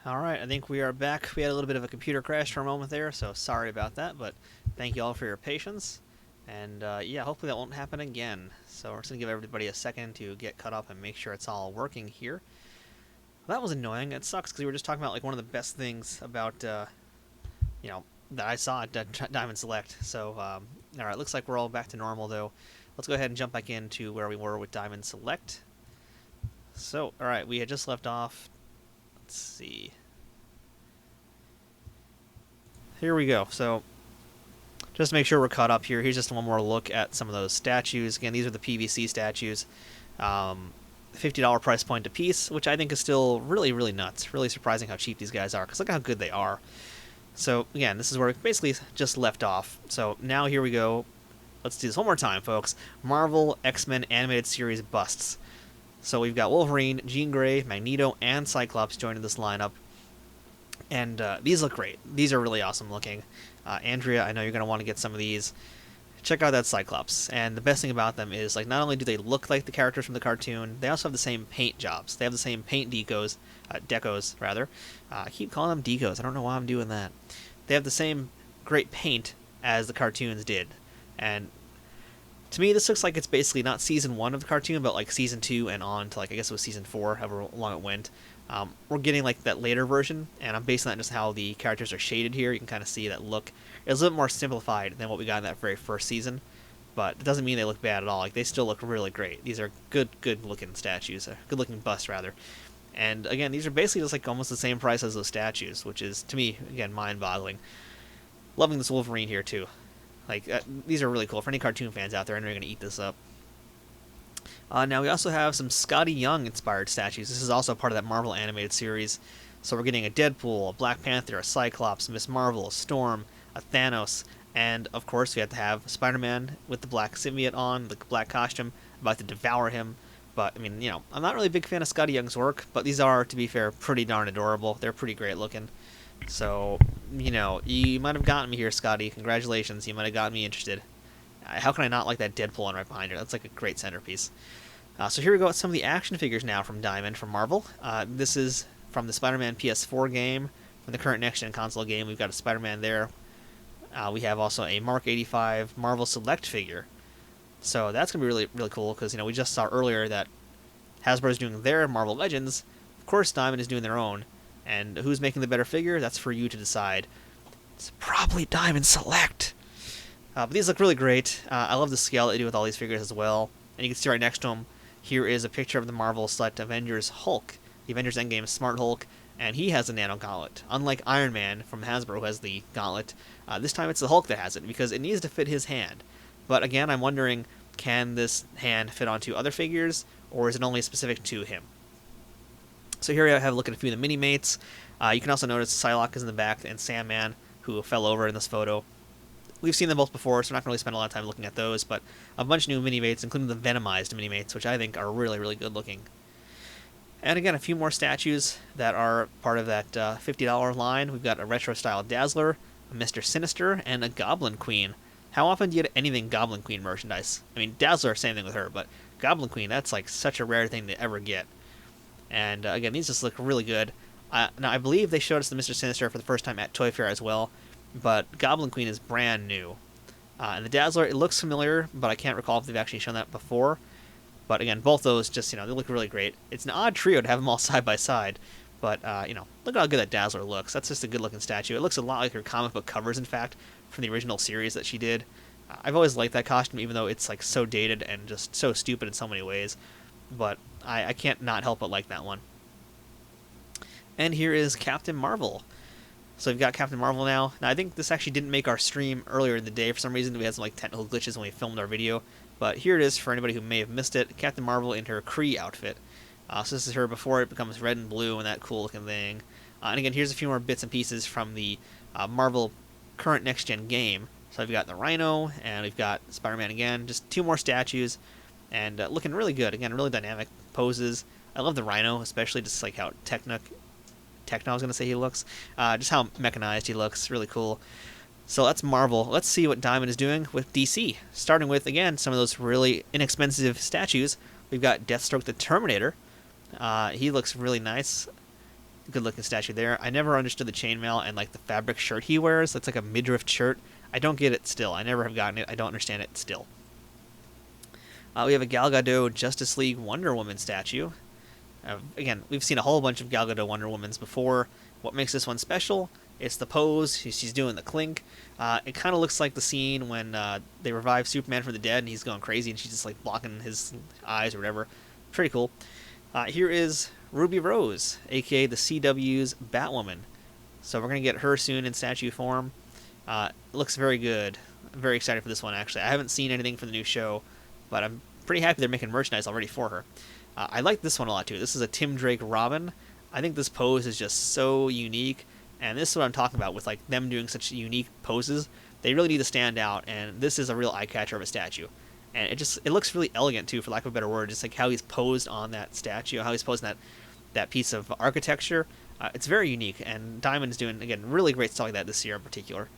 Alright, I think we are back. We had a little bit of a computer crash for a moment there, so sorry about that, but thank you all for your patience. And yeah, hopefully that won't happen again. So we're just going to give everybody a second to get caught up and make sure it's all working here. Well, that was annoying. It sucks because we were just talking about like one of the best things about, you know, that I saw at Diamond Select. So, alright, looks like we're all back to normal though. Let's go ahead and jump back into where we were with Diamond Select. So, alright, we had just left off. Let's see. Here we go. So, just to make sure we're caught up here, here's just one more look at some of those statues. Again, these are the PVC statues. $50 price point a piece, which I think is still really, really nuts. Really surprising how cheap these guys are, because look how good they are. So, again, this is where we basically just left off. So, now here we go. Let's do this one more time, folks. Marvel X-Men Animated Series busts. So we've got Wolverine, Jean Grey, Magneto, and Cyclops joining this lineup. And these look great. These are really awesome looking. Andrea, I know you're going to want to get some of these. Check out that Cyclops. And the best thing about them is, like, not only do they look like the characters from the cartoon, they also have the same paint jobs. They have the same paint decos, I keep calling them decos. I don't know why I'm doing that. They have the same great paint as the cartoons did. And to me, this looks like it's basically not season 1 of the cartoon, but like season 2 and on to, like, I guess it was season 4, however long it went. We're getting like that later version, and I'm basing that on just how the characters are shaded here. You can kind of see that look. It's a little more simplified than what we got in that very first season, but it doesn't mean they look bad at all. Like, they still look really great. These are good looking statues, good looking busts rather. And again, these are basically just like almost the same price as those statues, which is, to me, again, mind-boggling. Loving this Wolverine here too. Like, these are really cool. For any cartoon fans out there, I know you're going to eat this up. Now, we also have some Scotty Young-inspired statues. This is also part of that Marvel animated series. So we're getting a Deadpool, a Black Panther, a Cyclops, Miss Marvel, a Storm, a Thanos, and, of course, we have to have Spider-Man with the black symbiote on, the black costume, about to devour him. But, I mean, you know, I'm not really a big fan of Scotty Young's work, but these are, to be fair, pretty darn adorable. They're pretty great looking. So, you know, you might have gotten me here, Scotty. Congratulations, you might have gotten me interested. How can I not like that Deadpool one right behind her? That's like a great centerpiece. So here we go with some of the action figures now from Diamond, from Marvel. This is from the Spider-Man PS4 game. From the current next-gen console game, we've got a Spider-Man there. We have also a Mark 85 Marvel Select figure. So that's going to be really, really cool, because, you know, we just saw earlier that Hasbro's doing their Marvel Legends. Of course, Diamond is doing their own. And who's making the better figure? That's for you to decide. It's probably Diamond Select. But these look really great. I love the scale that they do with all these figures as well. And you can see right next to them, here is a picture of the Marvel Select Avengers Hulk, the Avengers Endgame Smart Hulk, and he has a Nano Gauntlet. Unlike Iron Man from Hasbro, who has the Gauntlet, this time it's the Hulk that has it, because it needs to fit his hand. But again, I'm wondering, can this hand fit onto other figures, or is it only specific to him? So here I have a look at a few of the mini-mates. You can also notice Psylocke is in the back, and Sandman, who fell over in this photo. We've seen them both before, so we're not going to really spend a lot of time looking at those, but a bunch of new mini-mates, including the Venomized mini-mates, which I think are really, really good looking. And again, a few more statues that are part of that $50 line. We've got a retro-style Dazzler, a Mr. Sinister, and a Goblin Queen. How often do you get anything Goblin Queen merchandise? I mean, Dazzler, same thing with her, but Goblin Queen, that's like such a rare thing to ever get. And again, these just look really good. Now, I believe they showed us the Mr. Sinister for the first time at Toy Fair as well, but Goblin Queen is brand new. And the Dazzler, it looks familiar, but I can't recall if they've actually shown that before. But again, both those just, you know, they look really great. It's an odd trio to have them all side by side, but, you know, look how good that Dazzler looks. That's just a good-looking statue. It looks a lot like her comic book covers, in fact, from the original series that she did. I've always liked that costume, even though it's, like, so dated and just so stupid in so many ways. But I can't not help but like that one. And here is Captain Marvel. So we've got Captain Marvel now. Now, I think this actually didn't make our stream earlier in the day. For some reason, we had some like technical glitches when we filmed our video. But here it is for anybody who may have missed it. Captain Marvel in her Kree outfit. So this is her before it becomes red and blue and that cool looking thing. And again, here's a few more bits and pieces from the Marvel current next-gen game. So we've got the Rhino, and we've got Spider-Man again. Just two more statues. And looking really good. Again, really dynamic poses. I love the Rhino, especially just like how techno I was going to say he looks. Just how mechanized he looks. Really cool. So that's Marvel. Let's see what Diamond is doing with DC. Starting with, again, some of those really inexpensive statues. We've got Deathstroke the Terminator. He looks really nice. good looking statue there. I never understood the chainmail and like the fabric shirt he wears. It's like a midriff shirt. I don't get it still. I never have gotten it. I don't understand it still. We have a Gal Gadot Justice League Wonder Woman statue. Again, we've seen a whole bunch of Gal Gadot Wonder Womans before. What makes this one special? It's the pose. She's doing the clink. It kind of looks like the scene when they revive Superman from the dead and he's going crazy and she's just like blocking his eyes or whatever. Pretty cool. Here is Ruby Rose, aka the CW's Batwoman. So we're going to get her soon in statue form. It looks very good. I'm very excited for this one, actually. I haven't seen anything for the new show, but I'm pretty happy they're making merchandise already for her. I like this one a lot, too. This is a Tim Drake Robin. I think this pose is just so unique, and this is what I'm talking about with like them doing such unique poses. They really need to stand out, and this is a real eye-catcher of a statue. And it looks really elegant, too, for lack of a better word. Just like how he's posed on that statue, how he's posed in that piece of architecture. It's very unique, and Diamond's doing, again, really great stuff like that this year in particular.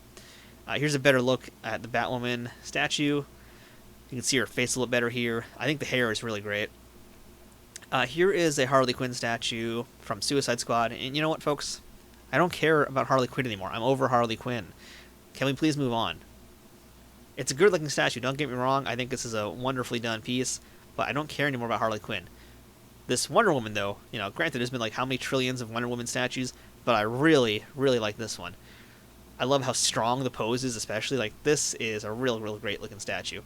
Here's a better look at the Batwoman statue. You can see her face a little better here. I think the hair is really great. Here is a Harley Quinn statue from Suicide Squad. And you know what, folks? I don't care about Harley Quinn anymore. I'm over Harley Quinn. Can we please move on? It's a good-looking statue. Don't get me wrong. I think this is a wonderfully done piece. But I don't care anymore about Harley Quinn. This Wonder Woman, though, granted, there's been like how many trillions of Wonder Woman statues, but I really, really like this one. I love how strong the pose is, especially. Like, this is a real great-looking statue.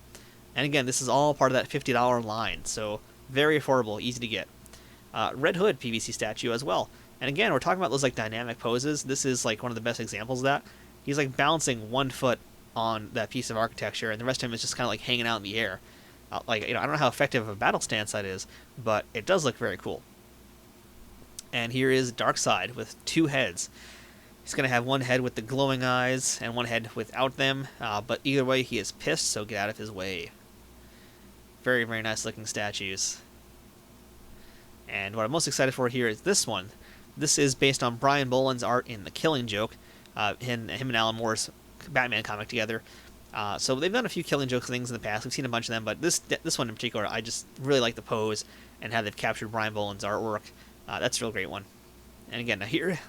And again, this is all part of that $50 line, so very affordable, easy to get. Red Hood PVC statue as well. And again, we're talking about those like dynamic poses. This is like one of the best examples of that. He's like balancing one foot on that piece of architecture, and the rest of him is just kind of like hanging out in the air. I don't know how effective of a battle stance that is, but it does look very cool. And here is Darkseid with two heads. He's going to have one head with the glowing eyes and one head without them, but either way he is pissed, so get out of his way. Very, very nice looking statues. And what I'm most excited for here is this one. This is based on Brian Boland's art in The Killing Joke, him and Alan Moore's Batman comic together. So they've done a few Killing Joke things in the past. We've seen a bunch of them, but this one in particular, I just really like the pose and how they've captured Brian Boland's artwork. That's a real great one. And again, now here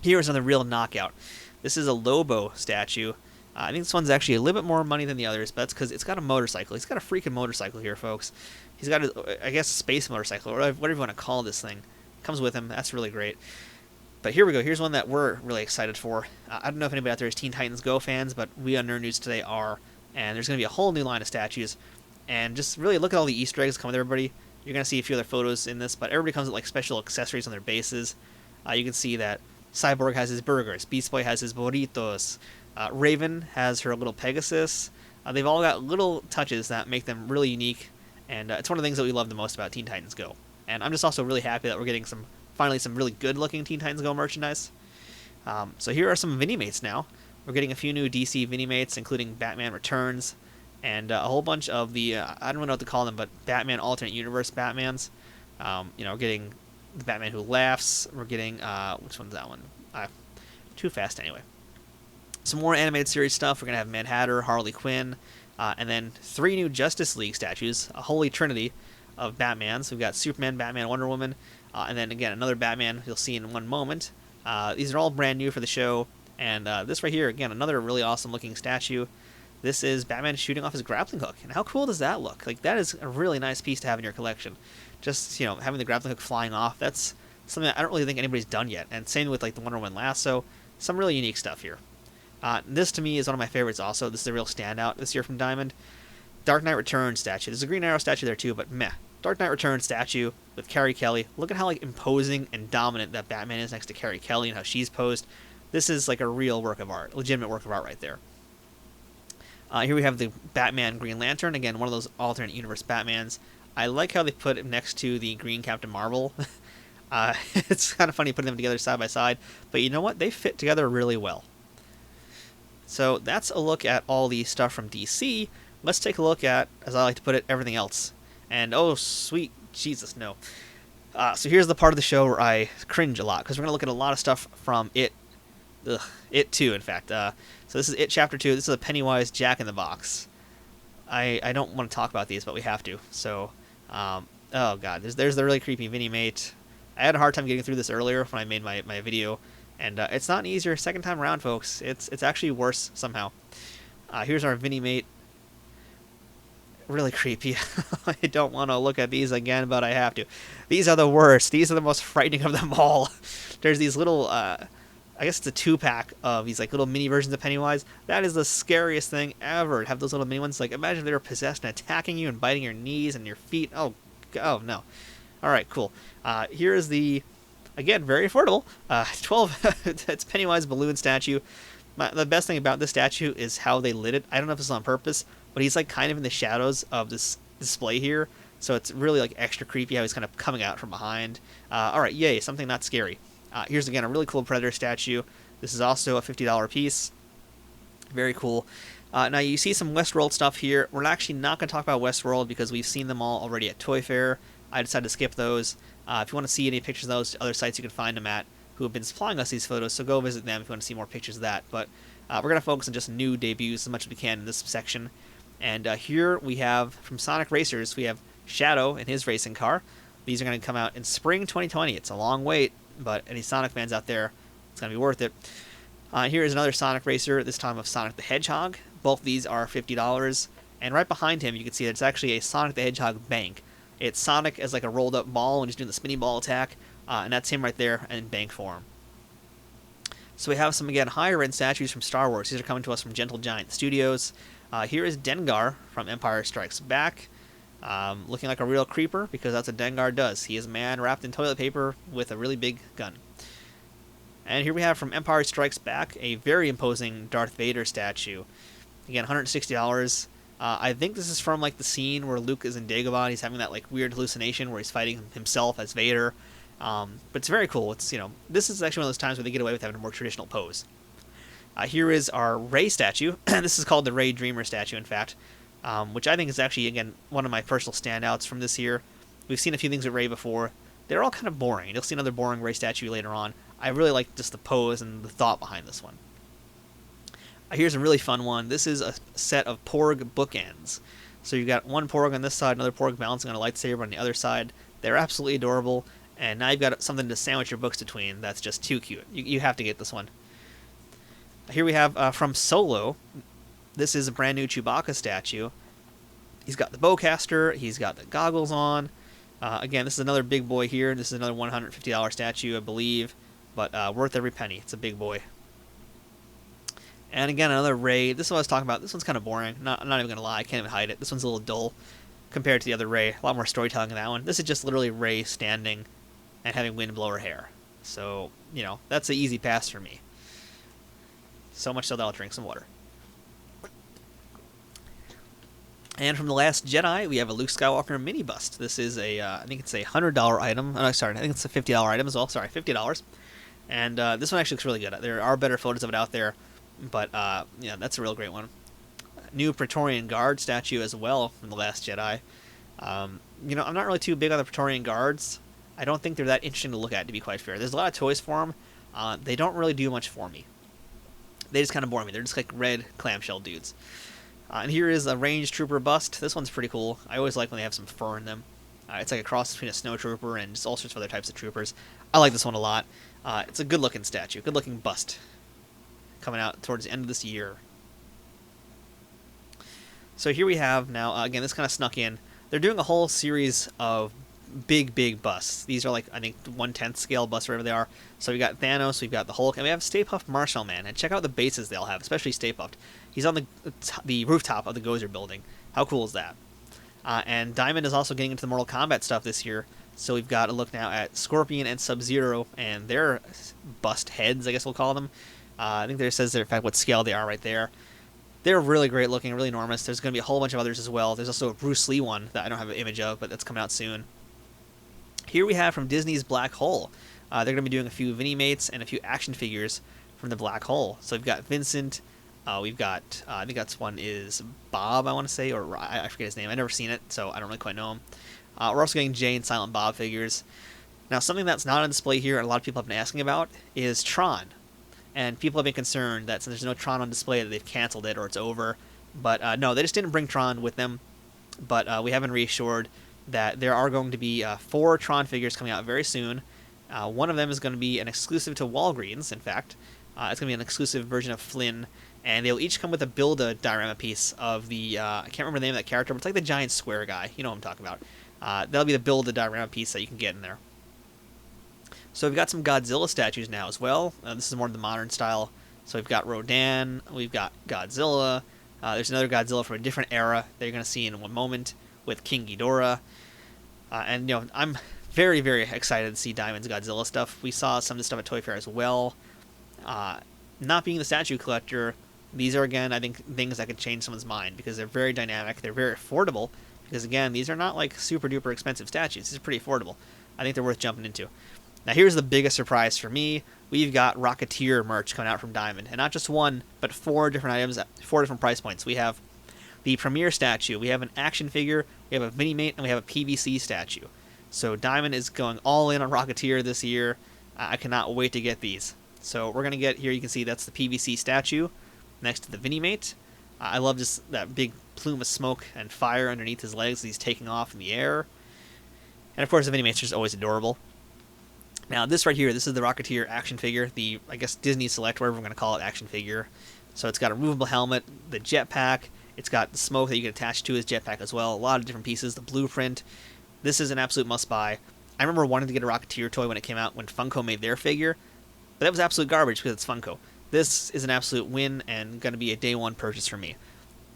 is another real knockout. This is a Lobo statue. I think this one's actually a little bit more money than the others, but that's because it's got a motorcycle. He's got a freaking motorcycle here, folks. He's got, I guess, a space motorcycle, or whatever you want to call this thing. Comes with him. That's really great. But here we go. Here's one that we're really excited for. I don't know if anybody out there is Teen Titans Go fans, but we on Nerd News Today are. And there's going to be a whole new line of statues. And just really look at all the Easter eggs that come with everybody. You're going to see a few other photos in this, but everybody comes with like special accessories on their bases. You can see that Cyborg has his burgers. Beast Boy has his burritos. Raven has her little Pegasus. They've all got little touches that make them really unique, and it's one of the things that we love the most about Teen Titans Go. And I'm just also really happy that we're getting finally some really good-looking Teen Titans Go merchandise. So here are some Mini-Mates now. We're getting a few new DC Mini-Mates, including Batman Returns, and a whole bunch of the, I don't know what to call them, but Batman Alternate Universe Batmans. We're getting the Batman Who Laughs. We're getting, which one's that one? Too fast anyway. Some more animated series stuff. We're going to have Mad Hatter, Harley Quinn, and then 3 new Justice League statues, a holy trinity of Batmans. We've got Superman, Batman, Wonder Woman, and then again another Batman you'll see in one moment. These are all brand new for the show, and this right here, again, another really awesome looking statue. This is Batman shooting off his grappling hook, and how cool does that look? Like, that is a really nice piece to have in your collection. Just, having the grappling hook flying off, that's something that I don't really think anybody's done yet, and same with like the Wonder Woman lasso. Some really unique stuff here. This, to me, is one of my favorites also. This is a real standout this year from Diamond. Dark Knight Returns statue. There's a Green Arrow statue there, too, but meh. Dark Knight Returns statue with Carrie Kelly. Look at how imposing and dominant that Batman is next to Carrie Kelly and how she's posed. This is like a real work of art. Legitimate work of art right there. Here we have the Batman Green Lantern. Again, one of those alternate universe Batmans. I like how they put him next to the Green Captain Marvel. It's kind of funny putting them together side by side. But you know what? They fit together really well. So that's a look at all the stuff from DC. Let's take a look at, as I like to put it, everything else. And oh, sweet Jesus, no. So here's the part of the show where I cringe a lot, because we're going to look at a lot of stuff from It. It 2, in fact. So this is It Chapter 2. This is a Pennywise Jack-in-the-Box. I don't want to talk about these, but we have to. So, oh god, there's the really creepy Mini-Mate. I had a hard time getting through this earlier when I made my video, and it's not an easier second time around, folks. It's actually worse somehow. Here's our Vinny mate. Really creepy. I don't want to look at these again, but I have to. These are the worst. These are the most frightening of them all. There's these little, I guess it's a 2-pack of these like little mini versions of Pennywise. That is the scariest thing ever. To have those little mini ones. Like, imagine if they were possessed and attacking you and biting your knees and your feet. Oh no. All right, cool. Here is the, again, very affordable, 12. It's Pennywise balloon statue. The best thing about this statue is how they lit it. I don't know if this is on purpose, but he's like kind of in the shadows of this display here, so it's really like extra creepy how he's kind of coming out from behind. All right, yay, something not scary. Here's again a really cool Predator statue. This is also a $50 piece. Very cool. Now you see some Westworld stuff here. We're actually not going to talk about Westworld because we've seen them all already at Toy Fair. I decided to skip those. If you want to see any pictures of those, other sites you can find them at, who have been supplying us these photos, so go visit them if you want to see more pictures of that. But we're going to focus on just new debuts as much as we can in this section. And here we have, from Sonic Racers, we have Shadow in his racing car. These are going to come out in spring 2020. It's a long wait, but any Sonic fans out there, it's going to be worth it. Here is another Sonic Racer, this time of Sonic the Hedgehog. Both of these are $50. And right behind him, you can see that it's actually a Sonic the Hedgehog bank. It's Sonic as like a rolled-up ball when he's doing the spinny ball attack. And that's him right there in bank form. So we have some, again, higher-end statues from Star Wars. These are coming to us from Gentle Giant Studios. Here is Dengar from Empire Strikes Back. Looking like a real creeper, because that's what Dengar does. He is a man wrapped in toilet paper with a really big gun. And here we have from Empire Strikes Back a very imposing Darth Vader statue. Again, $160. I think this is from like the scene where Luke is in Dagobah. He's having that like weird hallucination where he's fighting himself as Vader. But it's very cool. It's, you know, this is actually one of those times where they get away with having a more traditional pose. Here is our Rey statue. This is called the Rey Dreamer statue, in fact, which I think is actually, again, one of my personal standouts from this year. We've seen a few things with Rey before. They're all kind of boring. You'll see another boring Rey statue later on. I really like just the pose and the thought behind this one. Here's a really fun one. This is a set of Porg bookends. So you've got one Porg on this side, another Porg balancing on a lightsaber on the other side. They're absolutely adorable. And now you've got something to sandwich your books between. That's just too cute. You have to get this one. Here we have from Solo. This is a brand new Chewbacca statue. He's got the bowcaster. He's got the goggles on. Again, this is another big boy here. This is another $150 statue, I believe. But worth every penny. It's a big boy. And again, another Rey. This is what I was talking about. This one's kind of boring. I'm not even going to lie. I can't even hide it. This one's a little dull compared to the other Rey. A lot more storytelling in that one. This is just literally Rey standing and having wind blow her hair. So, you know, that's an easy pass for me. So much so that I'll drink some water. And from The Last Jedi, we have a Luke Skywalker mini bust. This is a, I think it's a $100 item. Oh, sorry, I think it's a $50 item as well. Sorry, $50. And this one actually looks really good. There are better photos of it out there, but yeah, that's a real great one. New Praetorian Guard statue as well from The Last Jedi. You know, I'm not really too big on the Praetorian Guards. I don't think they're that interesting to look at, to be quite fair. There's a lot of toys for them. They don't really do much for me. They just kind of bore me. They're just like red clamshell dudes. And here is a Range Trooper bust. This one's pretty cool. I always like when they have some fur in them. It's like a cross between a snow trooper and just all sorts of other types of troopers. I like this one a lot. It's a good-looking statue, good-looking bust. Coming out towards the end of this year. So here we have now, again, this kind of snuck in. They're doing a whole series of big busts. These are like, I think, 1/10 scale busts, wherever they are. So we got Thanos, we've got the Hulk, and we have Stay Puft Marshall Man. And check out the bases they all have, especially Stay Puft. He's on the rooftop of the Gozer building. How cool is that? And Diamond is also getting into the Mortal Kombat stuff this year. So we've got a look now at Scorpion and Sub-Zero and their bust heads, I guess we'll call them. I think there says, in fact, what scale they are right there. They're really great looking, really enormous. There's going to be a whole bunch of others as well. There's also a Bruce Lee one that I don't have an image of, but that's coming out soon. Here we have from Disney's Black Hole. They're going to be doing a few Vini-Mates and a few action figures from the Black Hole. So we've got Vincent. We've got, I think that's one is Bob, I want to say, or I forget his name. I've never seen it, so I don't really quite know him. We're also getting Jay and Silent Bob figures. Now, something that's not on display here, and a lot of people have been asking about, is Tron. And people have been concerned that since there's no Tron on display, that they've canceled it or it's over. But no, they just didn't bring Tron with them. But we have been reassured that there are going to be 4 Tron figures coming out very soon. One of them is going to be an exclusive to Walgreens, in fact. It's going to be an exclusive version of Flynn, and they'll each come with a build-a diorama piece of the, I can't remember the name of that character, but it's like the giant square guy. You know what I'm talking about. That'll be the build-a diorama piece that you can get in there. So we've got some Godzilla statues now as well. This is more the modern style. So we've got Rodan, we've got Godzilla. There's another Godzilla from a different era that you're going to see in one moment with King Ghidorah. And, you know, I'm very, very excited to see Diamond's Godzilla stuff. We saw some of this stuff at Toy Fair as well. Not being the statue collector, these are, again, I think, things that could change someone's mind because they're very dynamic. They're very affordable because, again, these are not, like, super-duper expensive statues. These are pretty affordable. I think they're worth jumping into. Now, here's the biggest surprise for me. We've got Rocketeer merch coming out from Diamond. And not just one, but 4 different items at 4 different price points. We have the Premier statue, we have an action figure, we have a mini-mate, and we have a PVC statue. So Diamond is going all in on Rocketeer this year. I cannot wait to get these. So we're going to get, here you can see that's the PVC statue next to the mini-mate. I love just that big plume of smoke and fire underneath his legs as he's taking off in the air. And of course the mini-mate's just always adorable. Now, this right here, this is the Rocketeer action figure, the, I guess, Disney Select, whatever we're going to call it, action figure. So it's got a removable helmet, the jetpack, it's got the smoke that you can attach to his jetpack as well, a lot of different pieces, the blueprint. This is an absolute must-buy. I remember wanting to get a Rocketeer toy when it came out, when Funko made their figure, but that was absolute garbage because it's Funko. This is an absolute win and going to be a day one purchase for me.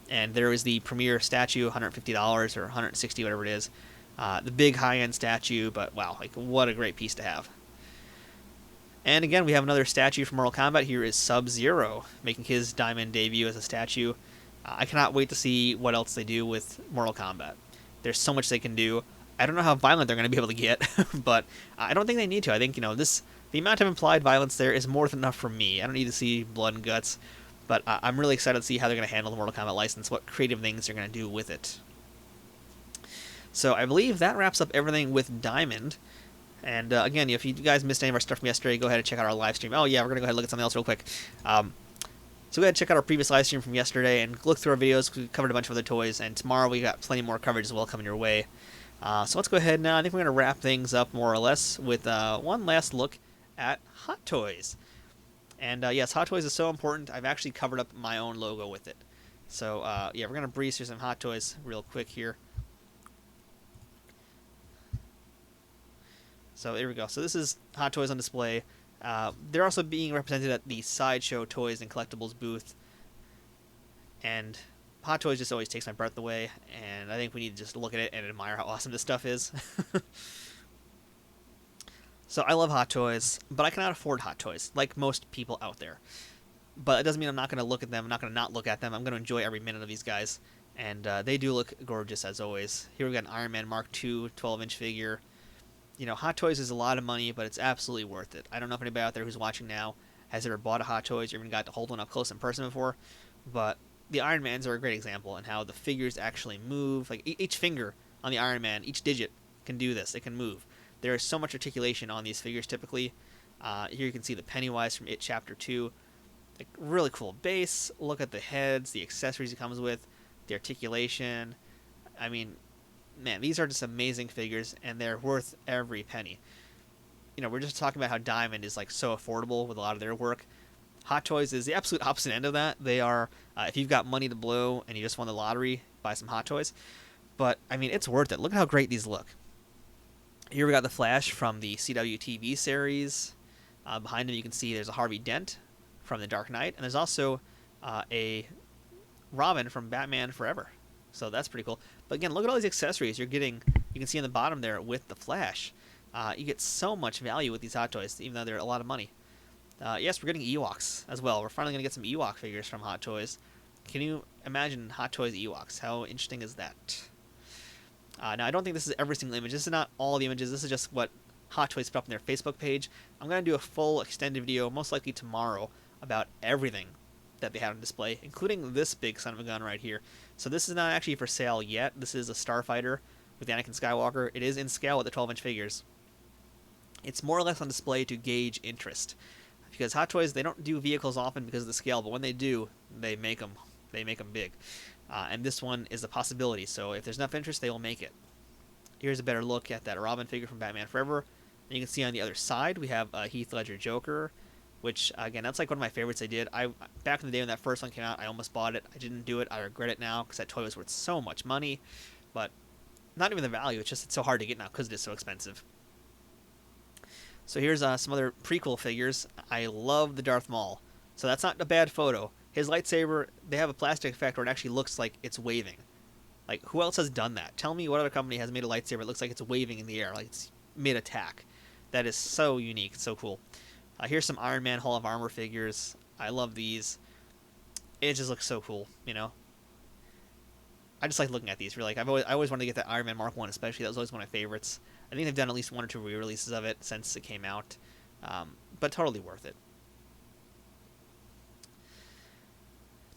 And there is the Premier statue, $150 or $160, whatever it is. The big high-end statue, but wow, like what a great piece to have. And again, we have another statue from Mortal Kombat. Here is Sub-Zero, making his Diamond debut as a statue. I cannot wait to see what else they do with Mortal Kombat. There's so much they can do. I don't know how violent they're going to be able to get, but I don't think they need to. I think, you know, the amount of implied violence there is more than enough for me. I don't need to see blood and guts, but I'm really excited to see how they're going to handle the Mortal Kombat license, what creative things they're going to do with it. So I believe that wraps up everything with Diamond. And again, if you guys missed any of our stuff from yesterday, go ahead and check out our live stream. Oh yeah, we're going to go ahead and look at something else real quick. So go ahead and check out our previous live stream from yesterday and look through our videos. We covered a bunch of other toys, and tomorrow we got plenty more coverage as well coming your way. So let's go ahead now. I think we're going to wrap things up more or less with one last look at Hot Toys. And yes, Hot Toys is so important. I've actually covered up my own logo with it. So yeah, we're going to breeze through some Hot Toys real quick here. So there we go. So this is Hot Toys on display. They're also being represented at the Sideshow Toys and Collectibles booth. And Hot Toys just always takes my breath away, and I think we need to just look at it and admire how awesome this stuff is. So I love Hot Toys, but I cannot afford Hot Toys, like most people out there. But it doesn't mean I'm not going to look at them. I'm not going to not look at them. I'm going to enjoy every minute of these guys. And they do look gorgeous, as always. Here we've got an Iron Man Mark II 12-inch figure. You know, Hot Toys is a lot of money, but it's absolutely worth it. I don't know if anybody out there who's watching now has ever bought a Hot Toys or even got to hold one up close in person before, but the Iron Mans are a great example in how the figures actually move. Like, each finger on the Iron Man, each digit can do this. It can move. There is so much articulation on these figures typically. Here you can see the Pennywise from It Chapter 2. Like, really cool base. Look at the heads, the accessories it comes with, the articulation. I mean, man, these are just amazing figures, and they're worth every penny. You know, we're just talking about how Diamond is, like, so affordable with a lot of their work. Hot Toys is the absolute opposite end of that. They are, if you've got money to blow and you just won the lottery, buy some Hot Toys. But, I mean, it's worth it. Look at how great these look. Here we got the Flash from the CW TV series. Behind him you can see there's a Harvey Dent from The Dark Knight, and there's also a Robin from Batman Forever. So that's pretty cool. But again, look at all these accessories you're getting. You can see on the bottom there with the Flash. You get so much value with these Hot Toys, even though they're a lot of money. Yes, we're getting Ewoks as well. We're finally going to get some Ewok figures from Hot Toys. Can you imagine Hot Toys Ewoks? How interesting is that? Now, I don't think this is every single image. This is not all the images. This is just what Hot Toys put up on their Facebook page. I'm going to do a full extended video, most likely tomorrow, about everything that they had on display, including this big son of a gun right here. So this is not actually for sale yet. This is a Starfighter with Anakin Skywalker. It is in scale with the 12-inch figures. It's more or less on display to gauge interest, because Hot Toys, they don't do vehicles often because of the scale, but when they do, they make them big. And this one is a possibility, so if there's enough interest, they will make it. Here's a better look at that Robin figure from Batman Forever. And you can see on the other side we have Heath Ledger Joker, which again that's like one of my favorites they did. I back in the day when that first one came out, I almost bought it. I didn't do it. I regret it now because that toy was worth so much money, but not even the value. It's just it's so hard to get now because it is so expensive. So here's some other prequel figures. I love the Darth Maul. So that's not a bad photo. His lightsaber, they have a plastic effect where it actually looks like it's waving. Like, who else has done that? Tell me what other company has made a lightsaber that looks like it's waving in the air, like it's mid-attack. That is so unique. It's so cool. Here's some Iron Man Hall of Armor figures. I love these. It just looks so cool, you know? I just like looking at these. Really, like I always wanted to get that Iron Man Mark 1 especially. That was always one of my favorites. I think they've done at least 1 or 2 re-releases of it since it came out. But totally worth it.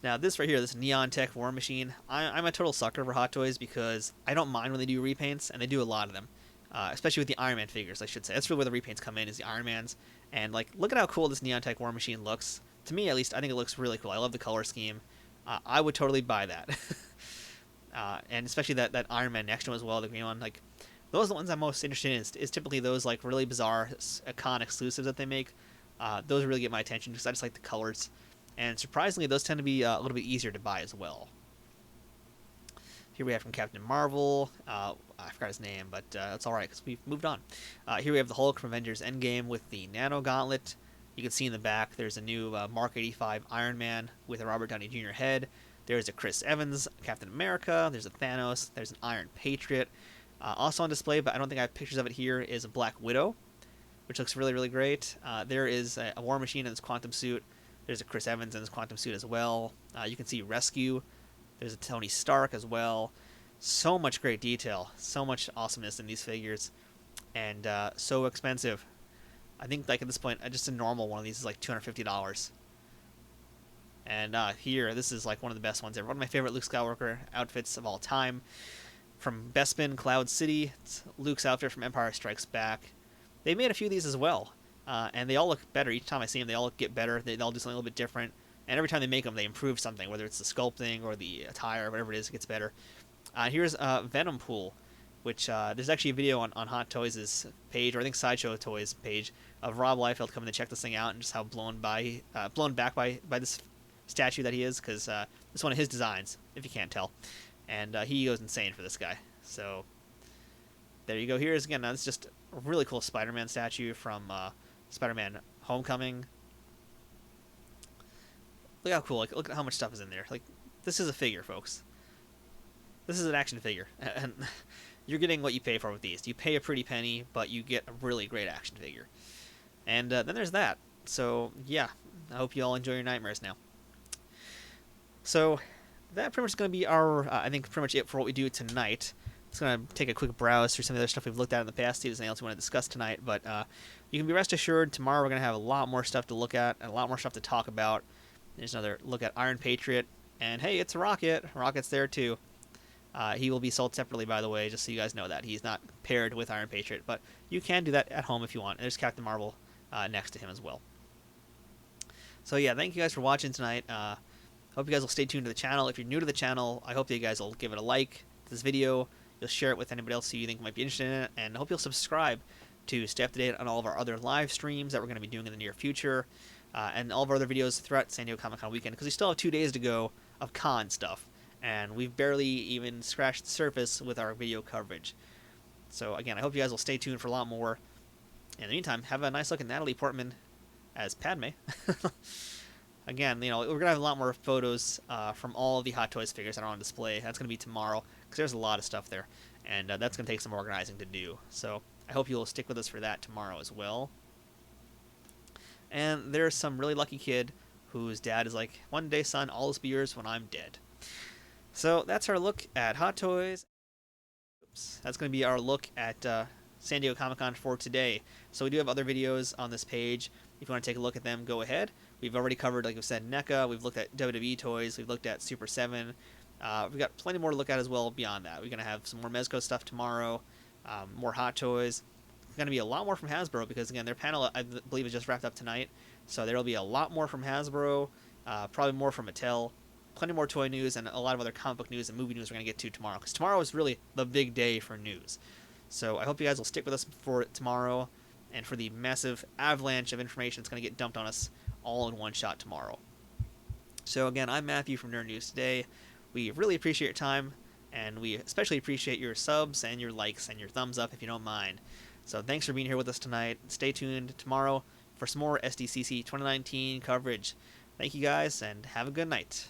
Now this right here, this Neon Tech War Machine, I'm a total sucker for Hot Toys because I don't mind when they do repaints, and they do a lot of them. Especially with the Iron Man figures, I should say. That's really where the repaints come in, is the Iron Mans. And like, look at how cool this Neon Tech War Machine looks. To me, at least, I think it looks really cool. I love the color scheme. I would totally buy that. And especially that Iron Man next one as well, the green one. Like, those are the ones I'm most interested in. Is typically those like really bizarre con exclusives that they make. Those really get my attention because I just like the colors. And surprisingly, those tend to be a little bit easier to buy as well. Here we have from Captain Marvel. I forgot his name, but that's alright because we've moved on. Here we have the Hulk from Avengers Endgame with the Nano Gauntlet. You can see in the back there's a new Mark 85 Iron Man with a Robert Downey Jr. head. There's a Chris Evans Captain America. There's a Thanos. There's an Iron Patriot. Also on display, but I don't think I have pictures of it here, is a Black Widow, which looks really, really great. There is a War Machine in his quantum suit. There's a Chris Evans in his quantum suit as well. You can see Rescue. There's a Tony Stark as well. So much great detail. So much awesomeness in these figures. And so expensive. I think like at this point, just a normal one of these is like $250. And here, this is like one of the best ones ever. One of my favorite Luke Skywalker outfits of all time. From Bespin Cloud City, it's Luke's outfit from Empire Strikes Back. They made a few of these as well. And they all look better. Each time I see them, they all get better. They all do something a little bit different. And every time they make them, they improve something, whether it's the sculpting or the attire, whatever it is, it gets better. Here's Venom Pool, which there's actually a video on Hot Toys' page, or I think Sideshow Toys' page, of Rob Liefeld coming to check this thing out and just how blown back by this statue that he is, because it's one of his designs, if you can't tell. And he goes insane for this guy. So there you go. Here's, again, that's just a really cool Spider-Man statue from Spider-Man Homecoming. Look how cool, like, look at how much stuff is in there. Like, this is a figure, folks. This is an action figure. And you're getting what you pay for with these. You pay a pretty penny, but you get a really great action figure. And then there's that. So, yeah. I hope you all enjoy your nightmares now. So, that pretty much is going to be our, I think, pretty much it for what we do tonight. Just going to take a quick browse through some of the other stuff we've looked at in the past. See if there's anything else we want to discuss tonight. But you can be rest assured, tomorrow we're going to have a lot more stuff to look at and a lot more stuff to talk about. There's another look at Iron Patriot. And hey, it's Rocket. Rocket's there too. He will be sold separately, by the way, just so you guys know that. He's not paired with Iron Patriot. But you can do that at home if you want. And there's Captain Marvel next to him as well. So yeah, thank you guys for watching tonight. Hope you guys will stay tuned to the channel. If you're new to the channel, I hope that you guys will give it a like to this video. You'll share it with anybody else who you think might be interested in it. And I hope you'll subscribe to stay up to date on all of our other live streams that we're going to be doing in the near future. And all of our other videos throughout San Diego Comic-Con weekend, because we still have 2 days to go of con stuff, and we've barely even scratched the surface with our video coverage. So again, I hope you guys will stay tuned for a lot more. In the meantime, have a nice look at Natalie Portman as Padme. Again, you know, we're gonna have a lot more photos from all of the Hot Toys figures that are on display. That's gonna be tomorrow, because there's a lot of stuff there, and that's gonna take some organizing to do. So I hope you'll stick with us for that tomorrow as well. And there's some really lucky kid whose dad is like, one day, son, all this be yours when I'm dead. So that's our look at Hot Toys. Oops. That's going to be our look at San Diego Comic-Con for today. So we do have other videos on this page. If you want to take a look at them, go ahead. We've already covered, like I said, NECA. We've looked at WWE toys. We've looked at Super 7. We've got plenty more to look at as well beyond that. We're going to have some more Mezco stuff tomorrow, more Hot Toys. Going to be a lot more from Hasbro, because again, their panel, I believe, is just wrapped up tonight, so there'll be a lot more from Hasbro, probably more from Mattel, plenty more toy news, and a lot of other comic book news and movie news we're going to get to tomorrow, because tomorrow is really the big day for news. So I hope you guys will stick with us for tomorrow, and for the massive avalanche of information that's going to get dumped on us all in one shot tomorrow. So again, I'm Matthew from Nerd News Today. We really appreciate your time, and we especially appreciate your subs and your likes and your thumbs up if you don't mind. So thanks for being here with us tonight. Stay tuned tomorrow for some more SDCC 2019 coverage. Thank you guys, and have a good night.